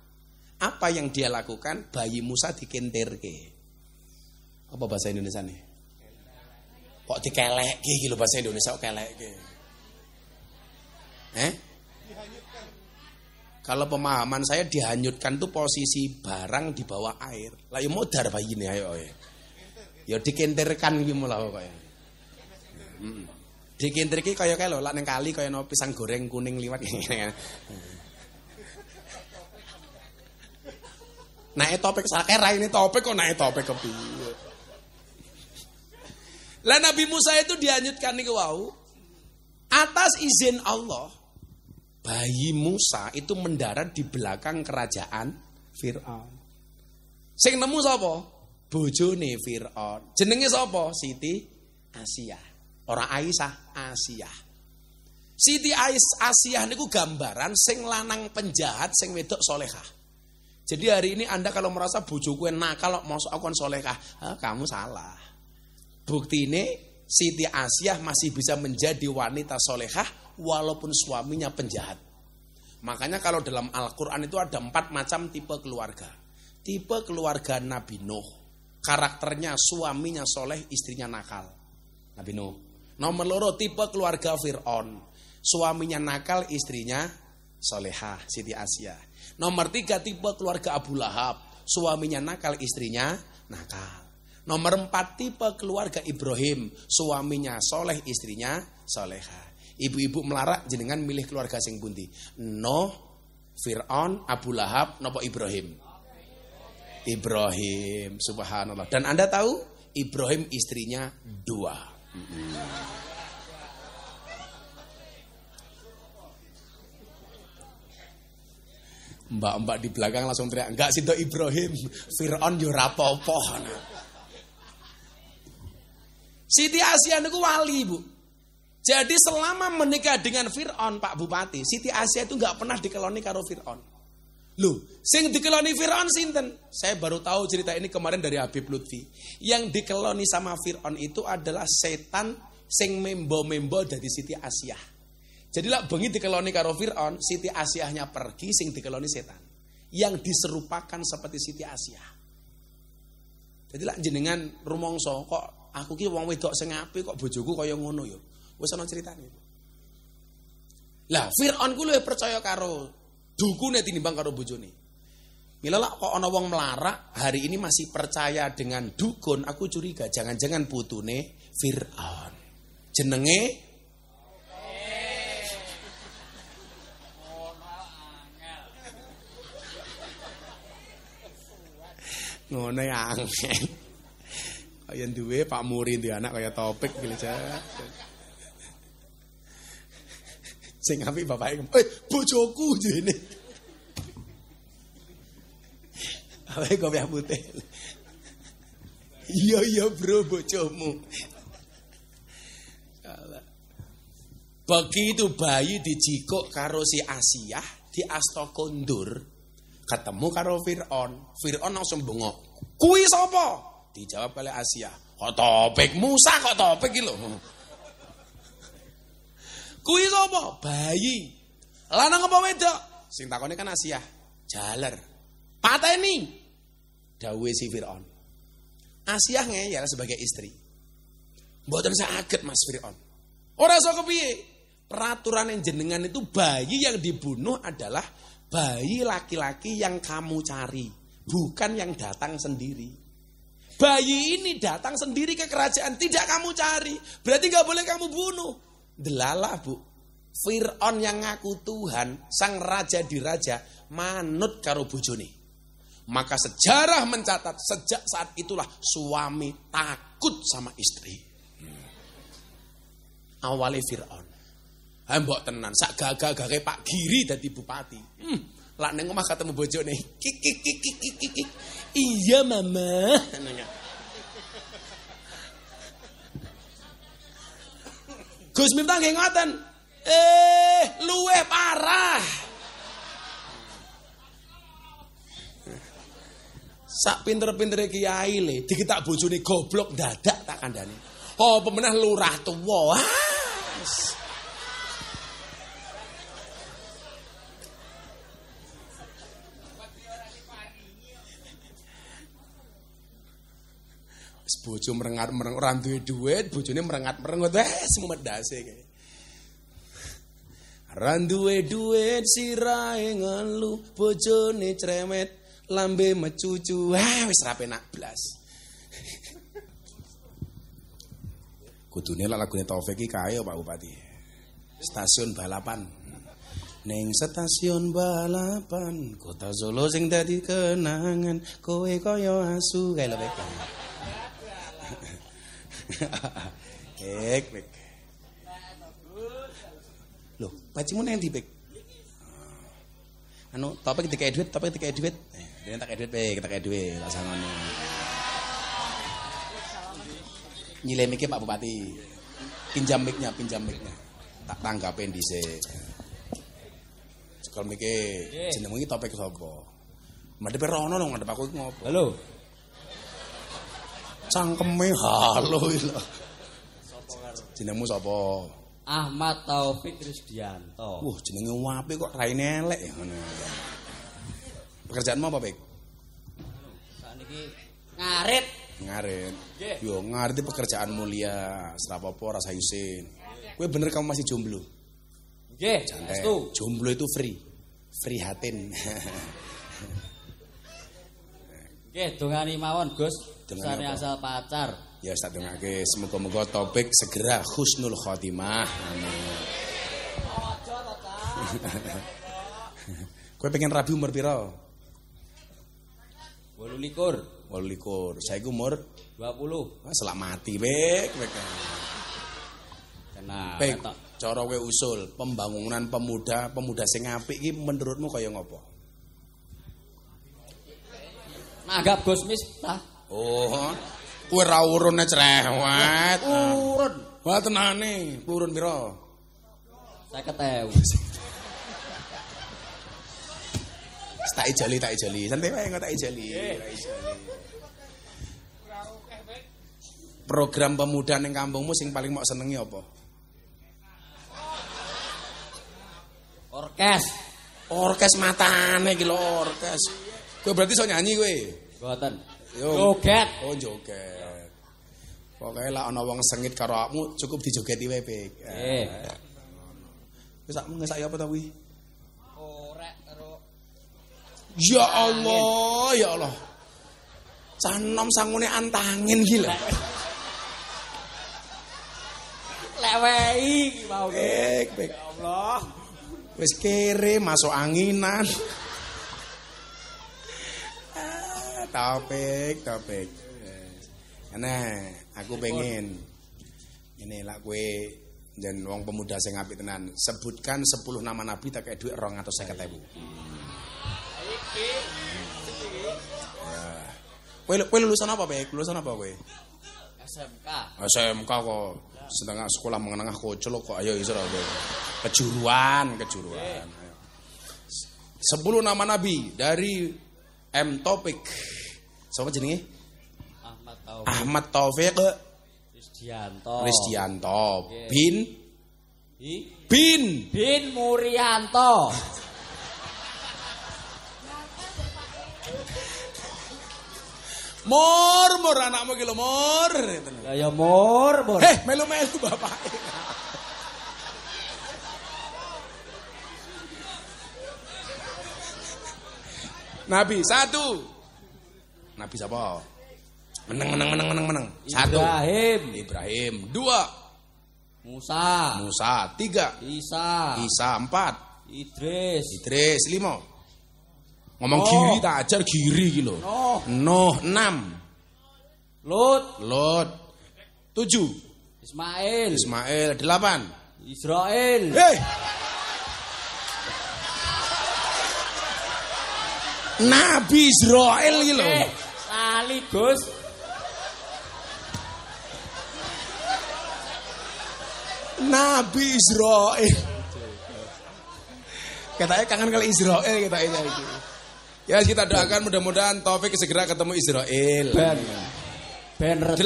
Apa yang dia lakukan? Bayi Musa dikentirke. Apa bahasa Indonesia nih? Kok dikelekke iki lho bahasa Indonesia kok kelekke. Kalau pemahaman saya dihanyutkan tuh posisi barang di bawah air. Lah ya modar bayi ini ayo ya. Ya dikentirkan iki malah kaya. Dikentirke kaya lho lak ning kali kaya no pisang goreng kuning liwat ngene. Naik topik sakera ini topik kok naik topik kepiye. Lah Nabi Musa itu dihanyutkan niku wau atas izin Allah. Bayi Musa itu mendarat di belakang kerajaan Fir'aun. Sing nemu sapa? Bojone Fir'aun. Jenenge sapa? Siti Asiyah. Ora Aisyah, Asiyah. Siti Asiyah niku gambaran sing lanang penjahat sing wedok solehah. Jadi hari ini Anda kalau merasa bojoku nakal mosok aku kon solehah, kamu salah. Bukti ini Siti Asiyah masih bisa menjadi wanita solehah walaupun suaminya penjahat. Makanya kalau dalam Al-Quran itu ada 4 macam tipe keluarga. Tipe keluarga Nabi Nuh, karakternya suaminya soleh, istrinya nakal. Nabi Nuh. Nomor 2 tipe keluarga Fir'aun, suaminya nakal, istrinya solehah, Siti Asiyah. Nomor 3 tipe keluarga Abu Lahab, suaminya nakal, istrinya nakal. Nomor 4 tipe keluarga Ibrahim, suaminya soleh, istrinya solehah. Ibu-ibu melarat jenengan milih keluarga sing pundi? Nuh, Fir'aun, Abu Lahab, napa Ibrahim? Ibrahim, subhanallah. Dan Anda tahu Ibrahim istrinya 2. Mbak-mbak di belakang langsung teriak, enggak sido Ibrahim, Fir'aun yo ora apa-apa. Siti Asiyah niku wali, Bu. Jadi selama menikah dengan Fir'aun, Pak Bupati, Siti Asiyah itu enggak pernah dikeloni karo Fir'aun. Loh, sing dikeloni Fir'aun sinten? Saya baru tahu cerita ini kemarin dari Habib Lutfi. Yang dikeloni sama Fir'aun itu adalah setan sing membo-membo dari Siti Asiyah. Jadi lah bengi dikeloni karo Fir'aun, Siti Asiyahnya pergi, sing dikeloni setan. Yang diserupakan seperti Siti Asiyah. Jadi lah jenengan rumangsa kok aku ki wong wedok sing apik kok bojoku kaya ngono ya. Wis ana critane. Lah Fir'aun ku luwih percaya karo dukune tinimbang karo bojone. Mila lah kok ana wong melarat hari ini masih percaya dengan dukun, aku curiga jangan-jangan putune Fir'aun. Jenenge ngono ya angel. Kaya duwe Pak Muri duwe anak kaya topik gitu. Sing apik bapake, bojoku jene. Awake kopiah putih. Iya bro, bojomu. Begitu bayi dijikuk karo si Asiyah di asta kondur, ketemu karo Fir'aun. Fir'aun langsung bengok. Kuwi sapa? Dijawab oleh Asiyah. Kok topik Musa kok topik iki lho. Kuwi sapa? Bayi. Lanang apa wedok? Sing takone kan Asiyah. Jaler. Pateni. Dawuhe si Fir'aun. Asiyah ngeyel sebagai istri. Mboten saged Mas Fir'aun. Ora iso kepiye? Peraturan yang jenengan itu bayi yang dibunuh adalah bayi laki-laki yang kamu cari, bukan yang datang sendiri. Bayi ini datang sendiri ke kerajaan, tidak kamu cari. Berarti gak boleh kamu bunuh. Delalah, Bu. Fir'aun yang ngaku Tuhan, sang raja di raja, manut karo bojone. Maka sejarah mencatat sejak saat itulah suami takut sama istri. Awalnya Fir'aun. Mbok tenan, sak gagah-gagah Pak Giri dadi bupati. Lah ning omah ketemu bojone. Kik. Iya, Mama. Gus Miftah nggih ngoten. Luweh parah. Sak pinter-pintere kiai le, dikitak bojone goblok dadak tak kandhani. Oh, pemenah lurah tuwa. bojo merengat-mereng ora duwe dhuwit, bojone merengat-merengut wis medase kae. Ora duwe dhuwit sirahe ngelu, bojone cremet, lambe mecucu. Wis ra penak blas. Kudune lak lagune Taufik iki kae Pak Bupati. Stasiun balapan. Ning stasiun balapan, kota Solo sing dadi kenangan, kowe kaya asu kae lho Pak. Pek. Loh, pacimu nang ndi, Pek? Anu, Topik dikei duit. Dene tak kei duit, Pek, tak kei duit, tak sangone. Nyile mikir Pak Bupati. Pinjam mic-nya. Tak tanggapin dhisik. Cekal mikir, jenengmu iki Topik sapa? Madhepe rono lho ngadep aku iki ngopo? Halo. Cangkeme halo iki lho. Jenengmu sapa? Ahmad Taufik Risdianto. Wah, jenenge apik kok raine elek ya ngono. Pekerjaanmu apa, Pek? Sakniki ngarit. Ngarit. Yo, ngarit pekerjaan mulia, serapopo rasa yusin. Kowe bener kamu masih jomblo? Nggih, Santai. Jomblo itu free. Free hatin. Nggih, dongani mawon, Gus. Dongani Sare apa? asal pacar. Ya tak dongake, semoga-moga Topik segera husnul khotimah. Amin. Kowe pengen rabi umur pira? 28. Saiki umur 20. selak mati, Pek. Kenal. Pek, cara kowe usul pembangunan pemuda sing apik iki menurutmu kaya ngopo? Nanggap Gus Miftah. Oh, kowe ra urune cerewet. Urun. Wah tenane, purun pira? 50.000. Tak ijali. Santai wae kok tak ijali. Program pemuda ning kampungmu sing paling mok senengi apa? Orkes matane iki lho orkes. Kowe berarti iso nyanyi kowe? Mboten. Joget. Oh, joget. Pokoke lek ana wong sengit karo awakmu cukup dijogeti wae, Pek. Wis sak ngesaki apa ta kuwi? Orek karo Ya Allah. Canom sangune antangin iki lho. lewei mau. Pek. Ya Allah. Wis kere masuk anginan. Topik. Nah, aku pengen ini lah kowe jen wong pemuda sing apik tenan. Sebutkan 10 nama nabi tak kayak duit 250.000. Kowe lulusan apa, Pek? Lulusan apa kowe? SMK kok. Setengah sekolah menengah kocok kok. Ayo iso kowe. Kejuruan. 10 nama nabi dari M Topik. Siapa jenenge? Ahmad Taufik Risdianto. Bin Murianto. Mor anakmu iki lho, Mor. Ya Mor. Melu-melu bapake. Nabi 1. Nabi siapa? Menang. 1. Ibrahim. 2. Musa. 3. Isa. 4. Idris. 5. Ngomong kiri tak ajar kiri iki lho. Nuh. 6. Lut. 7. Ismail. 8. Israel. Nabi Israel iki lho. Lali, Gus. Nabi Israel. Katanya kangen kali Israel katanya iki. Ya kita doakan mudah-mudahan Taufik segera ketemu Israel. Ben 8.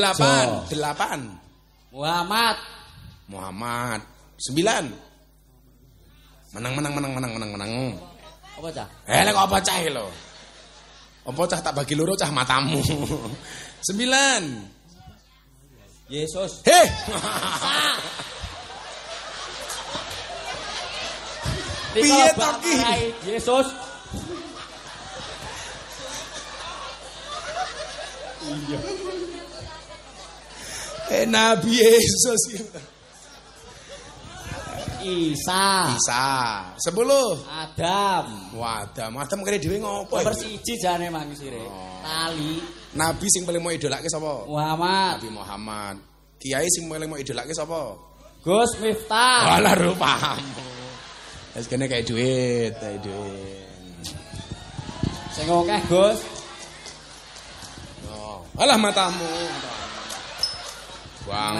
Muhammad. 9. Menang. Apa cah? Lek apa cah iki lho? Apa cah tak bagi loro cah matamu. 9. Yesus. Heh. Piye to ki? Yesus. Iya. Nabi Yesus. Isa. 10. Adam. Adam kene dhewe ngopo? Nomor 1 jane mang sire. Tali. Nabi sing paling mau idolake sapa? Muhammad. Nabi Muhammad. Kiai sing paling mau idolake sapa? Gus Miftah. Walah rupamu. Wis kene kayak duit. Sing akeh, Gus. Oh, alah matamu. Wang.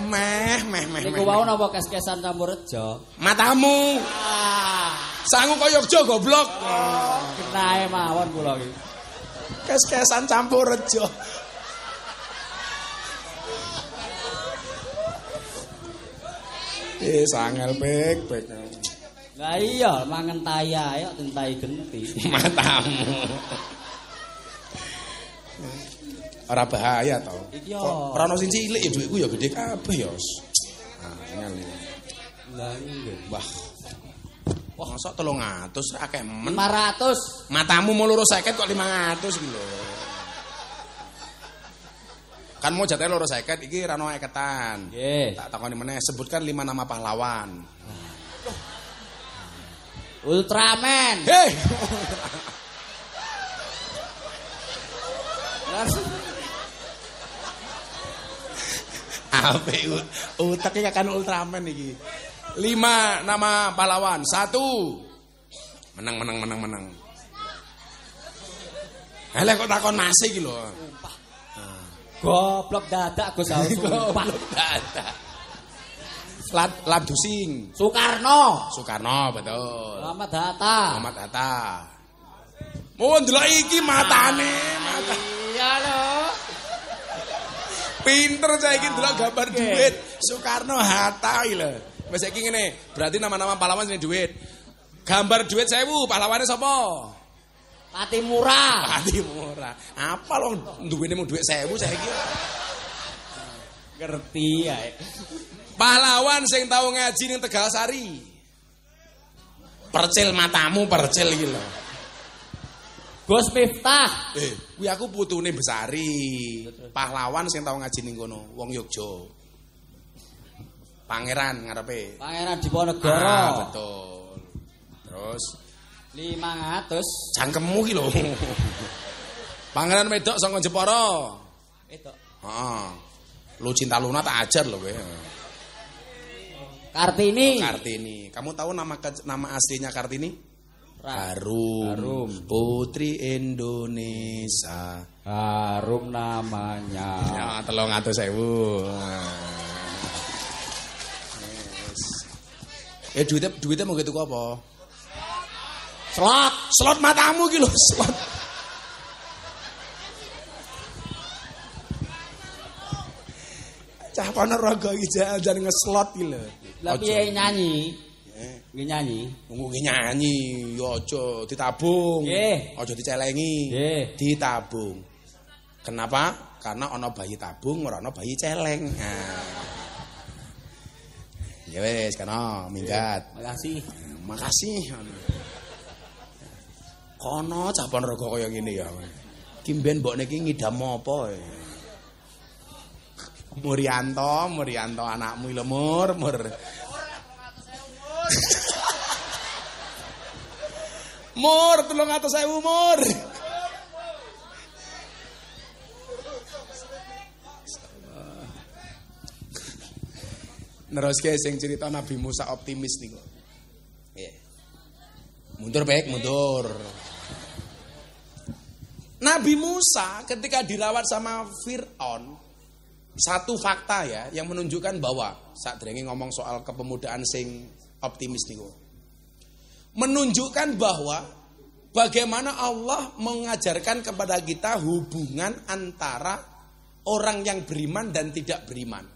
Meh. Niku wau napa kes-kesan campur rejo? Matamu. Sangu kaya Yogya goblok. Kenae mawon kula iki. Kes-kesan campur rejo. Sangel pek. Lah iya, mangan tai ae kok tai genti. Matamu. Ora bahaya to. Iki ora ono sing cilik ya dhuwitku ya gede kabeh ya. Ngene. Lah iya. Wah, mosok 300 akeh men. 500. Matamu mau 250 kok 500 iki lho. Kan mau jatah 250 iki ra ono eketan. Nggih. Tak takoni meneh, sebutkan 5 nama pahlawan. Ultraman. Hei. Ape uteknya kan Ultraman iki. 5 nama pahlawan. 1. Menang. Lah kok takon masih iki lho. Goblok dadak Gus Aus. Goblok dadak. Labdusing. Soekarno, betul. Muhammad Hatta. Mau ndelok iki matane. Iya lho. Pinter saiki ndelok gambar duit. Soekarno Hatta iki lho. Wis saiki ngene, berarti nama-nama pahlawan sing duit. Gambar duit 1000, pahlawane sapa? Pati Murah. Apa lho duwene mau duit 1000 saiki? Ngerti ae. Pahlawan sing tau ngaji ning Tegalsari. Percil matamu iki lho. Gus Miftah. Kuwi aku putune Besari. Pahlawan sing tau ngaji ning kono, wong Yogya. Pangeran ngarepe. Pangeran Diponegoro. Betul. Terus 500. Jangkemmu ki lho. Pangeran wedok saka Jepara. Wedok. Heeh. Lu Cinta Luna tak ajar lho kowe. Kartini. Kamu tahu nama aslinya Kartini? Harum. Putri Indonesia. Harum namanya. Ya 300.000. Duitnya mau gitu apa? Slot matamu ki lho, slot. Cah Ponorogo iki jan ngeslot ki lho. Lah piye nyanyi? Nggih nyanyi. Nggih nyanyi, ya aja ditabung. Aja dicelengi. Ditabung. Kenapa? Karena ana bayi tabung, ora ana bayi celeng. Ya wis, kana minggat. Makasih. Kono cah Ponorogo kaya ngene ya. Ki mben mbokne iki ngidam apa? Murianto anakmu lho mur. Mur 300.000 mur. Neruske sing cerita Nabi Musa optimis niku. Nggih. Mundur. Nabi Musa ketika dirawat sama Fir'aun, satu fakta ya yang menunjukkan bahwa saat drengi ngomong soal kepemudaan sing optimis niku. Menunjukkan bahwa bagaimana Allah mengajarkan kepada kita hubungan antara orang yang beriman dan tidak beriman.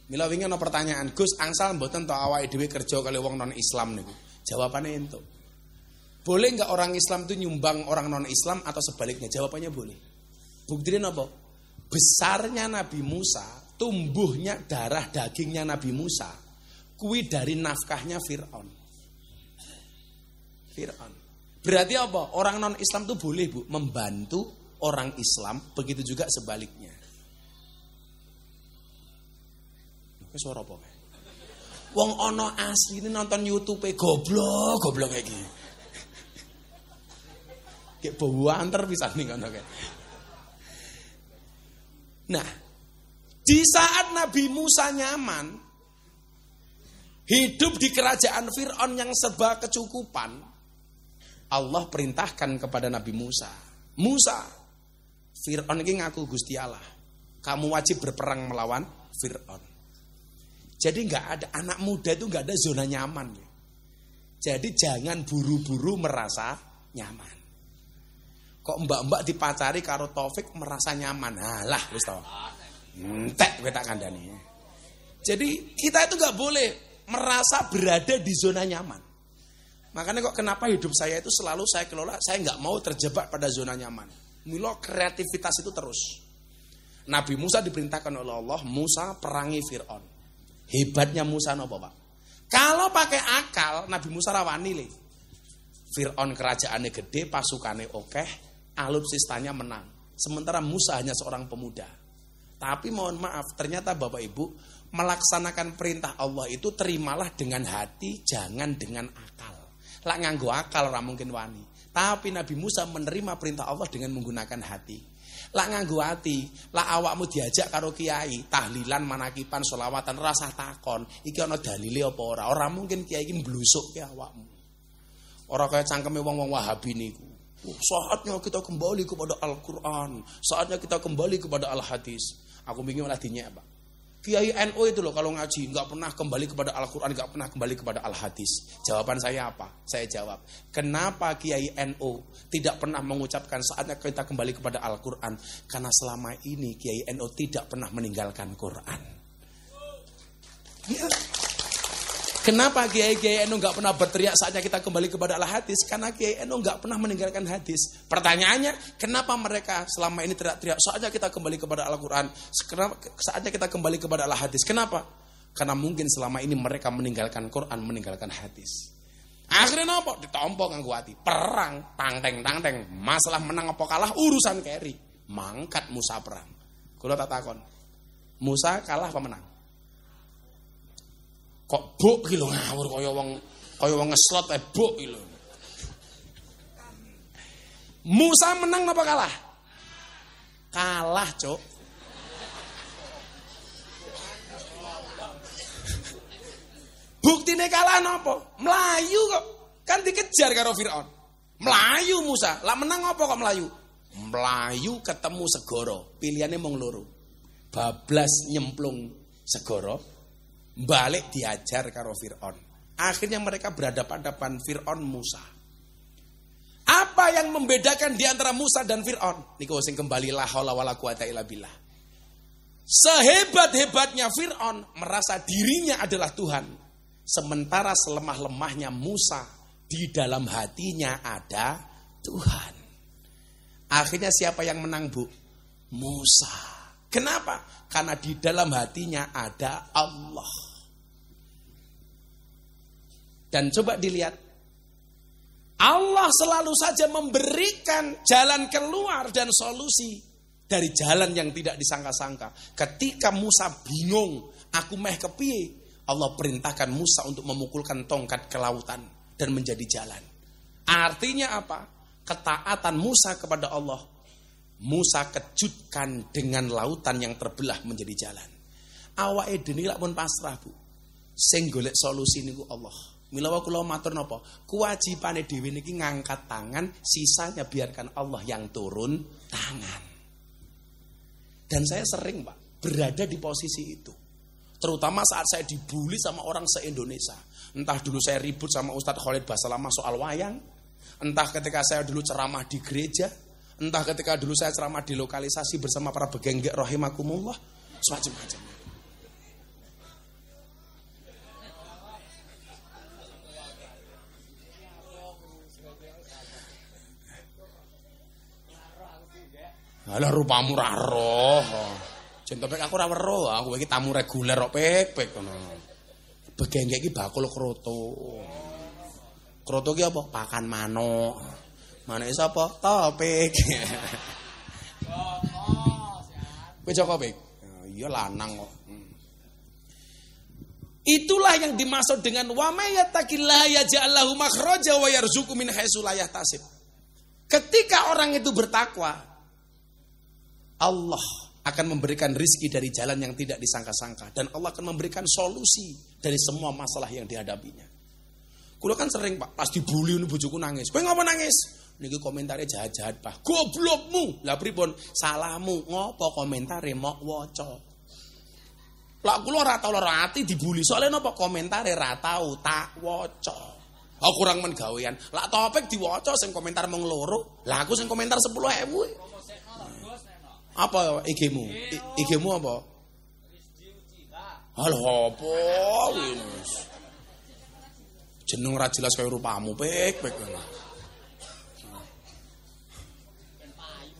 Mila wingi ana pertanyaan, Gus, angsal mboten to awake dhewe kerja kali wong non Islam niku? Jawabane entuk. Boleh nggak orang Islam itu nyumbang orang non-Islam atau sebaliknya? Jawabannya boleh. Buktinya apa? Besarnya Nabi Musa, tumbuhnya darah dagingnya Nabi Musa, kuwi dari nafkahnya Fir'aun. Berarti apa? Orang non-Islam itu boleh, Bu, membantu orang Islam, begitu juga sebaliknya. Suara apa? Wong ono asli ini nonton YouTube goblok kayak gini. Kayak bau antar bisa nih kan kayak. Nah, di saat Nabi Musa nyaman hidup di kerajaan Fir'aun yang serba kecukupan, Allah perintahkan kepada Nabi Musa, Fir'aun ini ngaku Gusti Allah, kamu wajib berperang melawan Fir'aun. Jadi nggak ada anak muda itu nggak ada zona nyaman. Jadi jangan buru-buru merasa nyaman. Kok mbak-mbak dipacari karo Taufik merasa nyaman. Halah, wis tau. Entek kowe tak kandhani. Jadi kita itu nggak boleh merasa berada di zona nyaman. Makanya kok kenapa hidup saya itu selalu saya kelola, saya nggak mau terjebak pada zona nyaman. Milo kreativitas itu terus. Nabi Musa diperintahkan oleh Allah, Musa perangi Fir'aun. Hebatnya Musa nopo, Pak? Kalau pakai akal, Nabi Musa rawani le. Fir'aun kerajaannya gede, pasukannya okeh, alutsistanya menang. Sementara Musa hanya seorang pemuda. Tapi mohon maaf, ternyata Bapak Ibu melaksanakan perintah Allah itu terimalah dengan hati, jangan dengan akal. Lah nganggo akal ora mungkin wani. Tapi Nabi Musa menerima perintah Allah dengan menggunakan hati. Lah nganggo hati, lah awakmu diajak karo kiai, tahlilan, manakipan, sholawatan, rasa takon, iki ana dalile apa ora? Ora mungkin kiai iki mblusuk ke awakmu. Ora kaya cangkeme wong-wong Wahabi niku. Saatnya kita kembali kepada Al-Qur'an, saatnya kita kembali kepada Al-Hadis. Aku bingung malah dinyek, Pak. Kiai NU itu loh kalau ngaji nggak pernah kembali kepada Al-Quran, nggak pernah kembali kepada Al-Hadis. Jawaban saya apa? Saya jawab, kenapa Kiai NU tidak pernah mengucapkan saatnya kita kembali kepada Al-Quran? Karena selama ini Kiai NU tidak pernah meninggalkan Quran. Ya. Kenapa Kiai NU nggak pernah berteriak saatnya kita kembali kepada Al-Hadis? Karena Kiai NU nggak pernah meninggalkan hadis. Pertanyaannya, kenapa mereka selama ini teriak-teriak saatnya kita kembali kepada Al-Quran, saatnya kita kembali kepada Al-Hadis? Kenapa? Karena mungkin selama ini mereka meninggalkan Quran, meninggalkan hadis. Akhirnya apa? Ditompok nganggo ati. Perang, tangteng. Masalah menang apa kalah urusan keri. Mangkat Musa perang. Kula tak takon. Musa kalah apa menang? Kok buk iki lho ngawur kaya wong ngeslot buk iki lho. Musa menang apa kalah? Kalah, Cuk. Buktine kalah napa? Melayu kok. Kan dikejar karo Fir'aun. Melayu Musa. Lah menang apa kok melayu? Melayu ketemu segara. Pilihannya mung loro. Bablas nyemplung segara, balik diajar karo Fir'aun. Akhirnya mereka berhadapan-hadapan Fir'aun Musa. Apa yang membedakan di antara Musa dan Fir'aun? Niku sing kembali la haula wala quwata illa billah. Sehebat-hebatnya Fir'aun merasa dirinya adalah Tuhan. Sementara selemah-lemahnya Musa, di dalam hatinya ada Tuhan. Akhirnya siapa yang menang, Bu? Musa. Kenapa? Karena di dalam hatinya ada Allah. Dan coba dilihat, Allah selalu saja memberikan jalan keluar dan solusi dari jalan yang tidak disangka-sangka. Ketika Musa bingung, aku meh kepiye, Allah perintahkan Musa untuk memukulkan tongkat ke lautan dan menjadi jalan. Artinya apa? Ketaatan Musa kepada Allah, Musa kejutkan dengan lautan yang terbelah menjadi jalan. Awake dhewe lak pun pasrah, Bu. Sing golek solusi niku Allah. Mila kula matur napa? Kewajibane dhewe niki ngangkat tangan, sisanya biarkan Allah yang turun tangan. Dan saya sering, Pak, berada di posisi itu. Terutama saat saya dibully sama orang se-Indonesia. Entah dulu saya ribut sama Ustadz Khalid Basalamah soal wayang, entah ketika saya dulu ceramah di gereja, entah ketika dulu saya ceramah di lokalisasi bersama para begenggek rahimakumullah, semacam-macam. Alah rupamu ra roh. Jen Topik aku ora weruh, aku iki tamu reguler kok pek ngono. Begengke iki bakul kroto. Kroto ki apa? Pakan manuk. Manuke sapa? Topik. Kowe Joko Pik. Iya lanang kok. Itulah yang dimaksud dengan wa may yattaqillaha yaj'al lahu makhraja wa yarzuqhu min haitsu la yahtasib. Ketika orang itu bertakwa, Allah akan memberikan rizki dari jalan yang tidak disangka-sangka. Dan Allah akan memberikan solusi dari semua masalah yang dihadapinya. Kulo kan sering Pak, pas dibully ini bojoku nangis. Kowe ngapa nangis? Niki komentare jahat-jahat Pak. Goblokmu. Lah pripun? Salahmu. Ngopo komentare mok waca. Lah kulo ora tau lara ati dibully. Soale napa komentare ra tau tak waca. Aku kurang men gawean. Lah Topik diwaca sing komentar mung loro. Lah aku sing komentar 10.000. Apa IG-mu? IG-mu apa? Halo apa wis. Jeneng ra jelas kaya rupamu, Pik.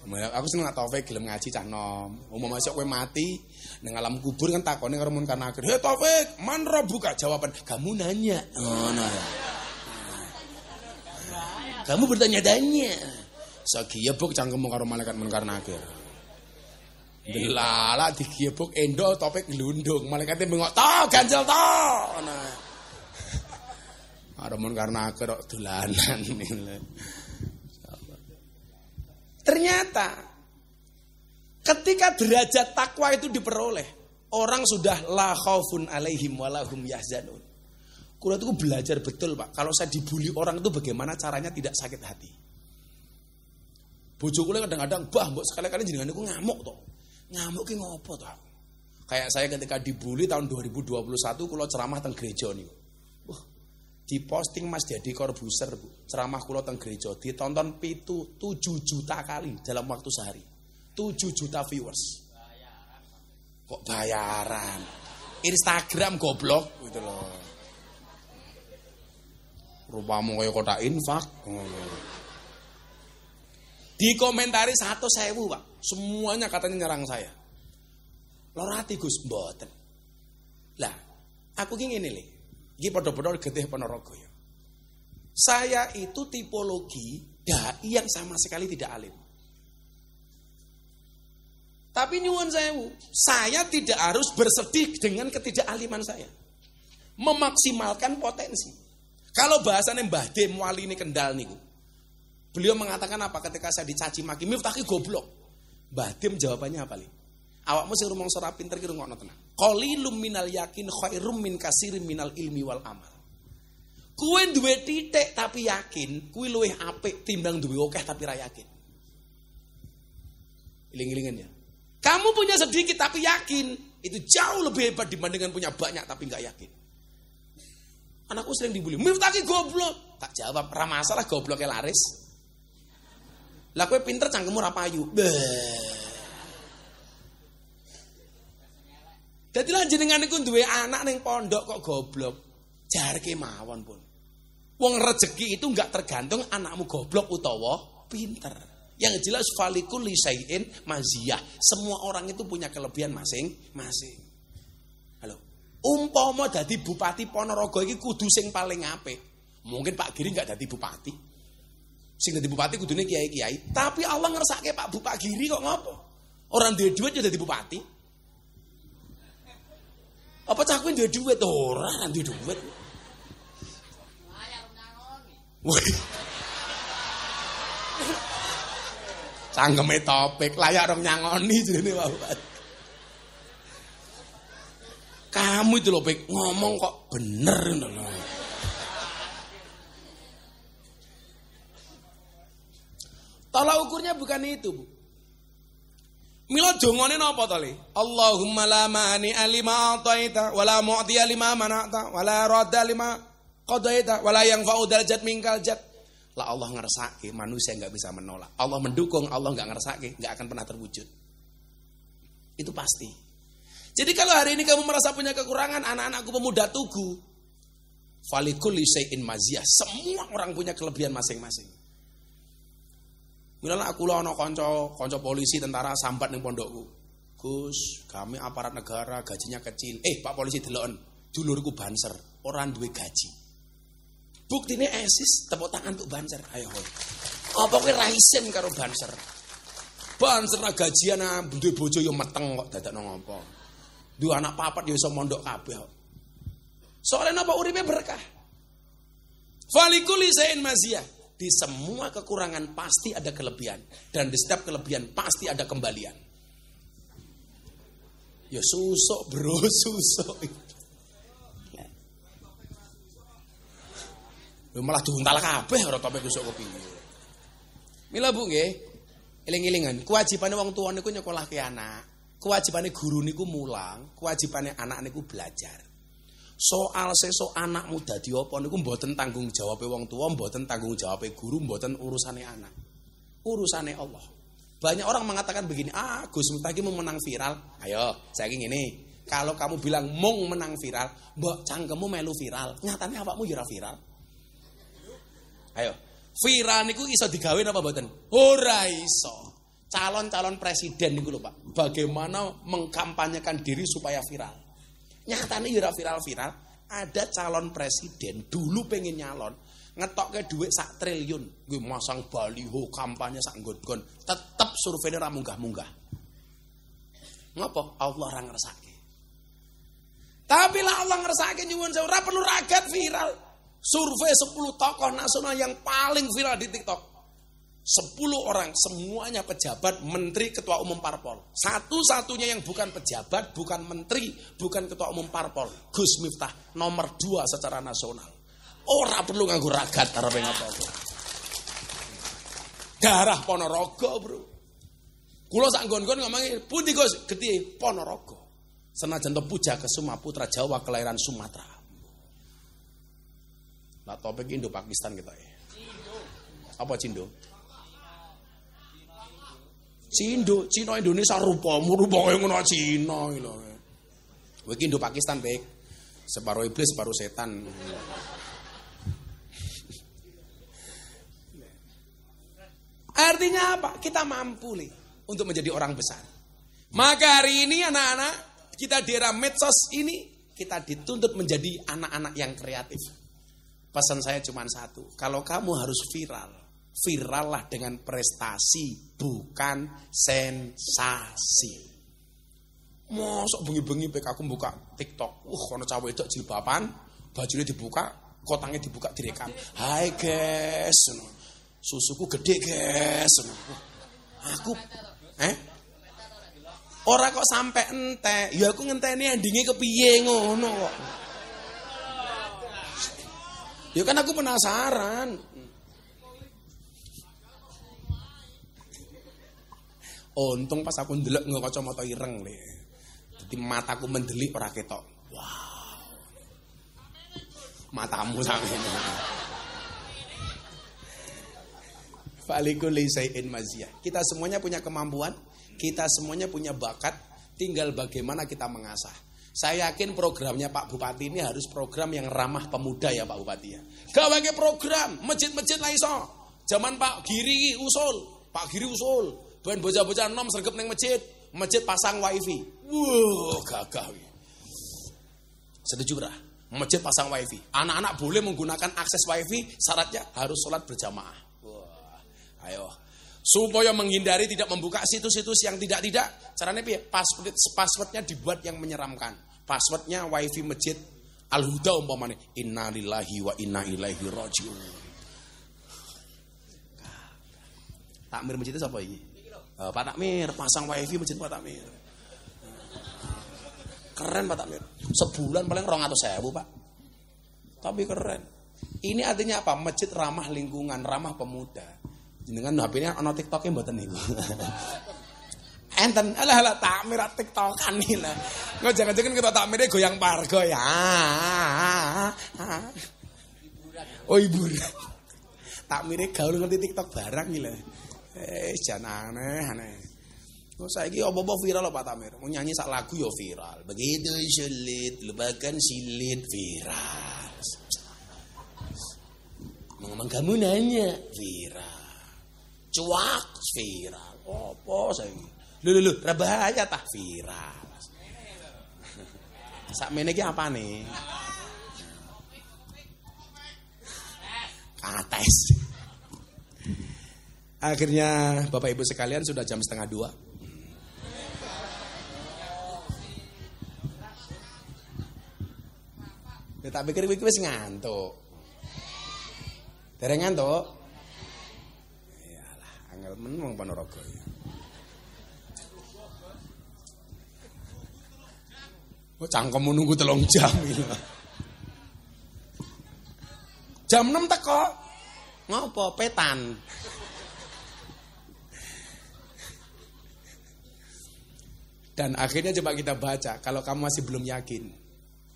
Aku seneng Taufik gelem ngaji cah nom. Umum masuk kowe mati ning alam kubur kan takone karo Munkar Nakir. "Hei Taufik, man rabbuka?" Jawaban, "Kamu nanya." Ngono. Kamu bertanya-tanya. Sagiebuk cangkemmu karo malaikat Munkar Nakir. Delala digiebuk endo Topik glundung. Malaikate bengok, "Ta, ganjel ta." Nah. Karo Munkar Nakir kok dolanan. Ternyata ketika derajat takwa itu diperoleh, orang sudah la khaufun alaihim walahum yahzanun. Kulo itu belajar betul Pak, kalau saya dibully orang itu bagaimana caranya tidak sakit hati. Bojoku kadang-kadang, "Bah, mbok sekali-kali jenengan niku ngamuk to." Ngamuk ki ngopo to? Kayak saya ketika dibully tahun 2021 kulo ceramah teng gereja niku. Diposting Mas Dedi Corbuzier, Bu. Ceramah kula teng gereja ditonton 7 juta kali dalam waktu sehari. 7 juta viewers. Kok bayaran? Instagram goblok gitu loh. Rupamu kaya kotak infak. Dikomentari 100.000, Pak. Semuanya katanya nyerang saya. Loro ati Gus mboten. Lah, aku ki ngene lho. Iki padha-padha getih Ponorogo ya. Saya itu tipologi dai yang sama sekali tidak alim. Tapi nyuwun sewu, saya tidak harus bersedih dengan ketidakaliman saya. Memaksimalkan potensi. Kalau bahasanya Mbah Dem wali ini Kendal niku. Beliau mengatakan apa ketika saya dicaci maki, "Miftah ki goblok." Mbah Dem jawabannya apa li? Awakmu sing rumangsa ora pinter ki rungokno tenan. Qalilum minal yakin khairum min kasirin minal ilmi wal amal. Kuwi duwe titik tapi yakin, kuwi luwih apik timbang duwe akeh tapi ra yakin. Iling-ilingan ya. Kamu punya sedikit tapi yakin, itu jauh lebih hebat dibandingkan punya banyak tapi enggak yakin. Anakku sering dibully, "Miftah ki goblok." Tak jawab, "Ra masalah gobloknya laris." Lah kowe pinter cangkemmu ra payu. Dadi lan jenengan niku duwe anak ning pondok kok goblok. Jarke mawon pun. Wong rezeki itu enggak tergantung anakmu goblok utawa pinter. Yang jelas falikul lisaiin maziyah. Semua orang itu punya kelebihan masing-masing. Halo. Umpama dadi bupati Ponorogo iki kudu sing paling apik. Mungkin Pak Giri enggak dadi bupati. Sing dadi bupati kudune kiai-kiai. Tapi Allah ngersake Pak Giri kok ngopo? Orang duwe duit ya dadi bupati. Apa cah kuwi duwe duit ora duwe duit. Woi. Cangkeme Topik layak rong nyangoni jenenge Bapak. Kamu itu lho Pik ngomong kok bener ngono lho. Tolak ukurnya bukan itu, Bu. Mila dongane napa to, Le? Allahumma la mani alima ataita wala mu'ti lima manata wala radda lima qadaita wala yanfa'u dzal jad minkal jad. Lah Allah ngersake manusia enggak bisa menolak. Allah mendukung, Allah enggak ngersake, enggak akan pernah terwujud. Itu pasti. Jadi kalau hari ini kamu merasa punya kekurangan, anak-anakku pemuda Tugu, falikul lisaiin maziyah. Semua orang punya kelebihan masing-masing. Mila aku lho ana kanca polisi tentara sambat ning pondokku. Gus, kami aparat negara gajinya kecil. Pak polisi deloken, dulurku banser, ora duwe gaji. Buktine esis tepuk tangan untuk banser. Ayo. Apa kowe ra isin karo banser? Banser ra gajian duwe bojo yo meteng kok dadakno ngopo. Duwe anak papat yo iso mondok kabeh kok. Soale napa uripe berkah. Falikuli zain maziyah. Di semua kekurangan pasti ada kelebihan. Dan di setiap kelebihan pasti ada kembalian. Ya susuk bro, susuk. Malah diuntal kabeh ora topik susuk kepiye. Mila Bu nggih, eling-elingan, kewajibane wong tuwa niku nyekolahke anak. Kewajibane guru niku mulang, kewajibane anak niku belajar. Soal sesuk anakmu dadi apa niku mboten tanggung jawabe wong tuwa, mboten tanggung jawabe guru, mboten urusane anak. Urusane Allah. Banyak orang mengatakan begini, Gus Miftah iki mau menang viral. Ayo, saiki ngene. Kalau kamu bilang mau menang viral, mbok cangkemmu melu viral. Nyatane awakmu ya ora viral. Ayo, viral niku iso digawe napa mboten? Ora iso. Calon-calon presiden niku lho Pak. Bagaimana mengkampanyekan diri supaya viral? Nyatane ya ora viral-viral. Ada calon presiden dulu pengen nyalon, ngetokke dhuwit 1 triliun, nggih masang baliho kampanye sak nggon-nggon, tetep surveinya ora munggah-munggah. Ngapa? Allah ora ngersake. Tapi lah Allah ngersake nyuwun sewu ora perlu ragat viral. Survei 10 tokoh nasional yang paling viral di TikTok. 10 orang semuanya pejabat, menteri, ketua umum parpol. Satu-satunya yang bukan pejabat, bukan menteri, bukan ketua umum parpol, Gus Miftah nomor 2 secara nasional. Ora perlu nganggo ragat arepe ngopo. Darah Ponorogo, Bro. Kula sak nggon-nggon ngomongi, "Pundi Gus?" Getih Ponorogo. Senajan to Puja Kesuma putra Jawa kelahiran Sumatera. Lah topik Indo Pakistan kita ya. Apa Cindo? Cindo, Cina Indonesia rupamu kaya ngono Cina iki lho. Kowe iki Indo Pakistan, Pek. Separuh iblis, separuh setan. Artinya apa? Kita mampu nih untuk menjadi orang besar. Maka hari ini anak-anak kita di era medsos ini kita dituntut menjadi anak-anak yang kreatif. Pesan saya cuma satu, kalau kamu harus viral, virallah dengan prestasi, bukan sensasi. Mosok bengi-bengi pek aku buka TikTok, kono cah wedok jilbaban, bajune dibuka, kotangnya dibuka direkam. Hai guys, susuku gede guys. Aku ora kok sampai entek, ya aku ngenteni endinge kepiye ngono kok. Ya kan aku penasaran. Untung pas aku ndelok nggo kacamata ireng le. Dadi mataku mendelik ora ketok. Wow. Matamu sakjane. Falikul lisai'in maziyah. Kita semuanya punya kemampuan, kita semuanya punya bakat, tinggal bagaimana kita mengasah. Saya yakin programnya Pak Bupati ini harus program yang ramah pemuda ya Pak Bupati ya. Gawake program, masjid-masjid lah iso. Zaman Pak Giri usul, Pak Giri usul. Ben bocah-bocah nom sregep ning masjid, masjid pasang wifi. Wah, gagah. Setuju ora? Masjid pasang wifi. Anak-anak boleh menggunakan akses wifi, syaratnya harus sholat berjamaah. Wah, ayo. Supaya menghindari tidak membuka situs-situs yang tidak, caranya piye? Passwordnya dibuat yang menyeramkan. Passwordnya wifi masjid Al-Huda umpamanya. Innalillahi wa inna ilaihi rajiun. Takmir masjid itu siapa ini? Pak Takmir, pasang wifi masjid Pak Takmir. Keren Pak Takmir. Sebulan paling 200.000 Pak. Tapi keren. Ini artinya apa? Masjid ramah lingkungan, ramah pemuda. Dengan HP-nya ana TikTok-e mboten niku. Enten alah takmir TikTok-an iki lah. Engko jangan-jangan ketok takmire goyang pargo ya. Oh hiburan. Takmire gaul ngerti TikTok barang iki lho. Jan aneh. Oh saiki apa-apa viral lho Pak Takmir. Mau nyanyi sak lagu ya viral. Begitu sulit, lupakan silit viral. Ngomong kamu nanya viral. Cuak viral. Apa saiki? Lho, bahaya tah viral. Sakmene iki apane? Kates. Akhirnya Bapak Ibu sekalian sudah jam 1:30. Ya, tak pikir wis ngantuk. Dereng ngantuk? Iyalah, angel men wong Ponorogo ya. Kok cangkemmu nunggu 3 jam iki. Jam 6 teko. Ngopo petan? Dan akhirnya coba kita baca, kalau kamu masih belum yakin,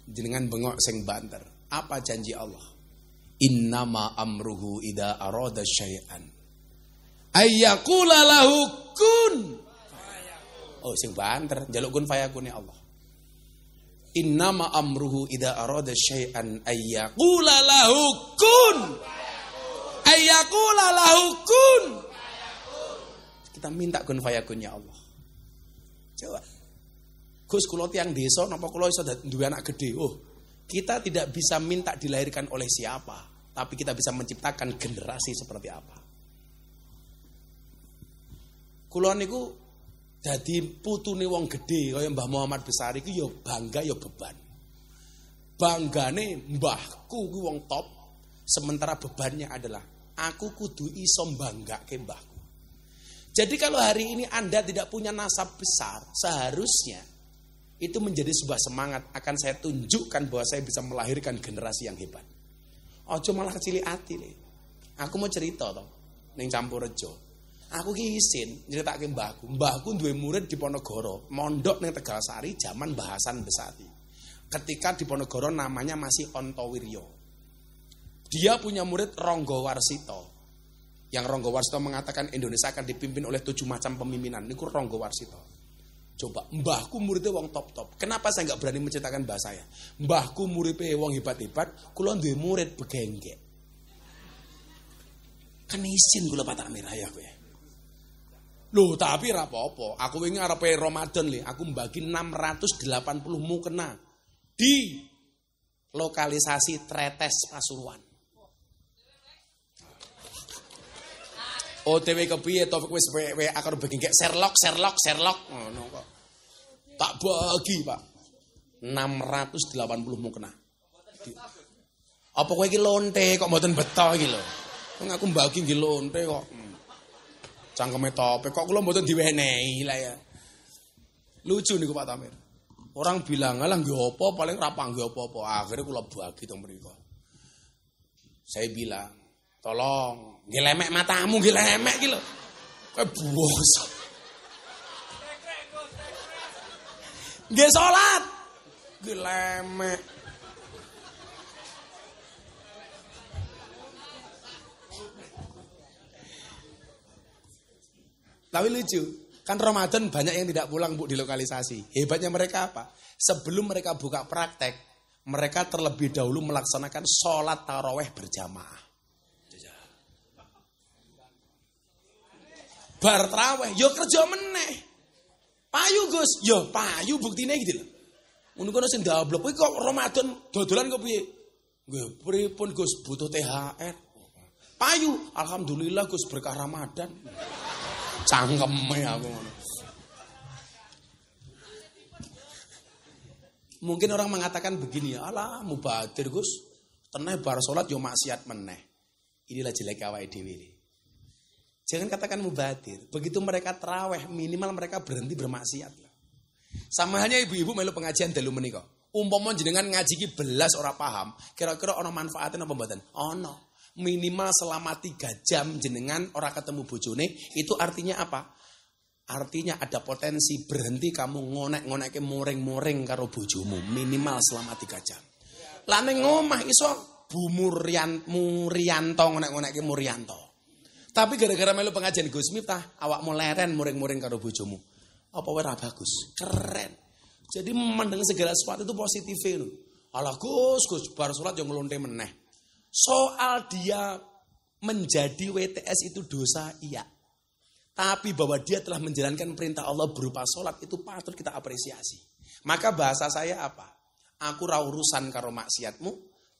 jenengan bengok sing banter. Apa janji Allah? Innama amruhu idza arada syai'an ayyaqula lahu kun. Oh, sing banter, njaluk kun fayakune Allah. Innama amruhu idza arada syai'an ayyaqula lahu kun. Ayyaqula lahu kun. Kita minta kun fayakunnya Allah. Coba. Gus kula tiyang desa napa kula iso duwe anak gede? Oh, kita tidak bisa minta dilahirkan oleh siapa, tapi kita bisa menciptakan generasi seperti apa. Kula niku dadi putune wong gede kaya Mbah Muhammad Besari iku ya bangga ya beban. Banggane mbahku kuwi wong top, sementara bebannya adalah aku kudu iso mbanggake mbahku. Jadi kalau hari ini Anda tidak punya nasab besar, seharusnya itu menjadi sebuah semangat. Akan saya tunjukkan bahwa saya bisa melahirkan generasi yang hebat. Ojo malah kecili hati nih. Aku mau cerita toh, ning Campurejo. Aku ki isin nyeritake mbahku. Mbahku duwe murid di Ponorogo, mondok ning Tegalsari zaman Mbah Hasan Besari. Ketika di Ponorogo namanya masih Ontowiryo. Dia punya murid Ronggo Warsito. Yang Ronggo Warsito mengatakan Indonesia akan dipimpin oleh 7 macam pemimpinan. Niku Ronggo Warsito. Coba, mbahku muridnya wong top-top. Kenapa saya nggak berani menceritakan mbah saya? Mbahku muridnya wong hebat-hebat, kula duwe murid begenggek. Kan isin kula Patak Merah ya kowe. Loh, tapi ra apa-apa. Aku wingi arepe Ramadan le, aku mbagi 680 mukena di lokalisasi Tretes Pasuruan. OTW kepiye Taufik wis WA karo begenggek Sherlock. Ngono kok. Tak bagi, Pak. 680 mukena. Apa kowe iki lonte kok mboten betah iki lho. Wong aku mbagi nggih lonte kok. Cangkeme Taufik kok kula mboten diwenehi lah ya. Lucu niku Pak Tamir. Orang bilang, "Alah nggih apa paling ra panggih apa-apa." Akhirnya kula bagi teng mriku. Saya bilang, "Tolong, nggih lemek matamu, nggih lemek iki lho. Kowe bos. Nggih salat. Nggih lemek." Tapi lucu, kan Ramadan banyak yang tidak pulang Bu di lokalisasi. Hebatnya mereka apa? Sebelum mereka buka praktek, mereka terlebih dahulu melaksanakan sholat taraweh berjamaah. Bar traweh, yo kerja meneh. Payu Gus, yo payu buktine gitu lho. Ngono kono sing ndablok kowe kok Ramadan dodolan kok piye? Nggih, pripun Gus butuh THR. Payu, alhamdulillah Gus berkah Ramadan. Cangkeme aku ngono. Mungkin orang mengatakan begini, alah mubadir Gus, teneh bar salat yo maksiat meneh. Inilah jelek awake dhewe. Jangan katakan mubadir. Begitu mereka tarawih, minimal mereka berhenti bermaksiat. Sama halnya ibu-ibu melu pengajian dalu menika. Umpama jenengan ngaji ki belas ora paham, kira-kira ana manfaatnya apa mboten? Ana. Minimal selama 3 jam jenengan ora ketemu bojone, itu artinya apa? Artinya ada potensi berhenti kamu ngonek-ngonekke muring-muring karo bojomu minimal selama 3 jam. Lah ning omah iso Bu Murianto ngonek-ngonekke Murianto. Tapi gara-gara melu pengajian Gus Miftah, awakmu leren muring-muring karo bojomu. Apa wae ra bagus? Keren. Jadi memandang segala sesuatu itu positif lho. Alah Gus bar salat yo nglonte meneh. Soal dia menjadi WTS itu dosa, iya. Tapi bahwa dia telah menjalankan perintah Allah berupa sholat itu patut kita apresiasi. Maka bahasa saya apa? Aku ra urusan karo maksiatmu,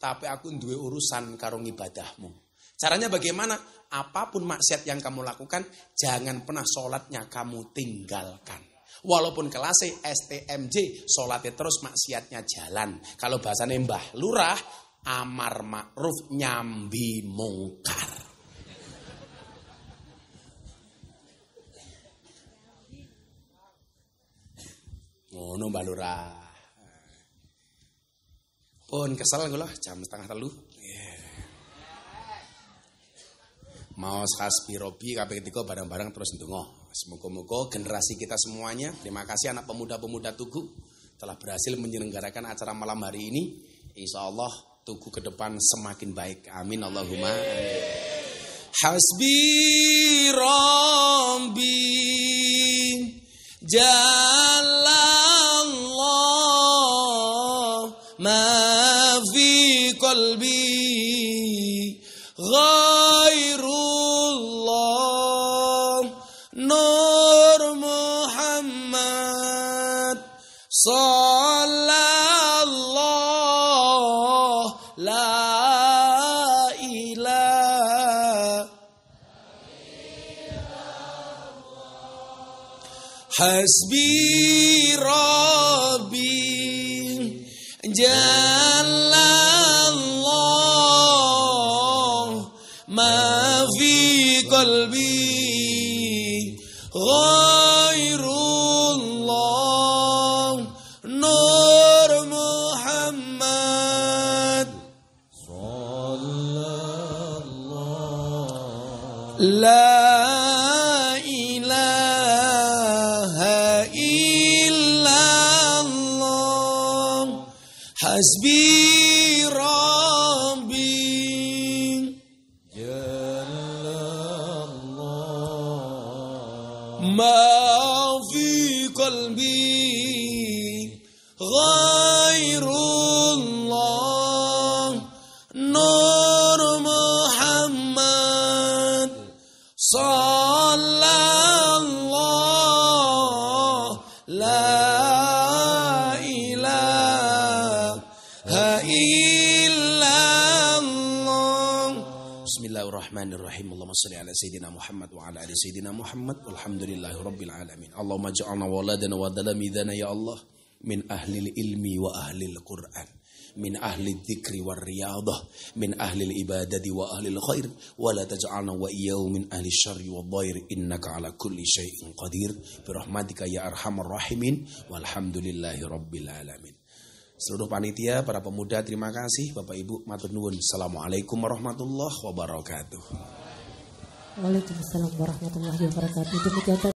tapi aku duwe urusan karo ngibadahmu. Caranya bagaimana? Apapun maksiat yang kamu lakukan, jangan pernah sholatnya kamu tinggalkan. Walaupun kelasnya STMJ, sholatnya terus maksiatnya jalan. Kalau bahasanya Mbah Lurah, amar ma'ruf nyambi mungkar. Ngono Mbah Lurah. Pun kesel kula jam 2:30. Mau khasbi robi kabeh ketika bareng-bareng terus ndonga. Semoga-moga generasi kita semuanya, terima kasih anak pemuda-pemuda Tugu telah berhasil menyelenggarakan acara malam hari ini. Insyaallah Tugu ke depan semakin baik. Amin Allahumma. Hasbi Rabbi Jalallah ma fi qalbi ghairullah Nur Muhammad sallallahu la ilaha Hasbi Rabbi Jalallah ma fi qalbi ghairullah Nur Muhammad sallallahu la ilaha illallah Hasbi Rabbi ma fi qalbi ghairullah Nur Muhammad sallallahu la ilaha illallah. Bismillahirrahmanirrahim. Allahumma shalli ala sayyidina Muhammad wa ala ali sayyidina Muhammad walhamdulillahi rabbil alamin. Allahumma ja'alna waladana wa dalamidana ya Allah min ahli ilmi wa ahli al-Qur'an, min ahli dzikri war riyadah, min ahli ibadati wa ahli khair, wa la taj'alna wa iyyahum min ahli syarri wad dhair innaka ala kulli syai'in qadir bi rahmatika ya arhamar rahimin walhamdulillahi rabbil alamin. Seluruh panitia, para pemuda, terima kasih. Bapak Ibu, matur nuwun. Assalamualaikum warahmatullahi wabarakatuh. Waalaikumsalam warahmatullahi wabarakatuh. Demikian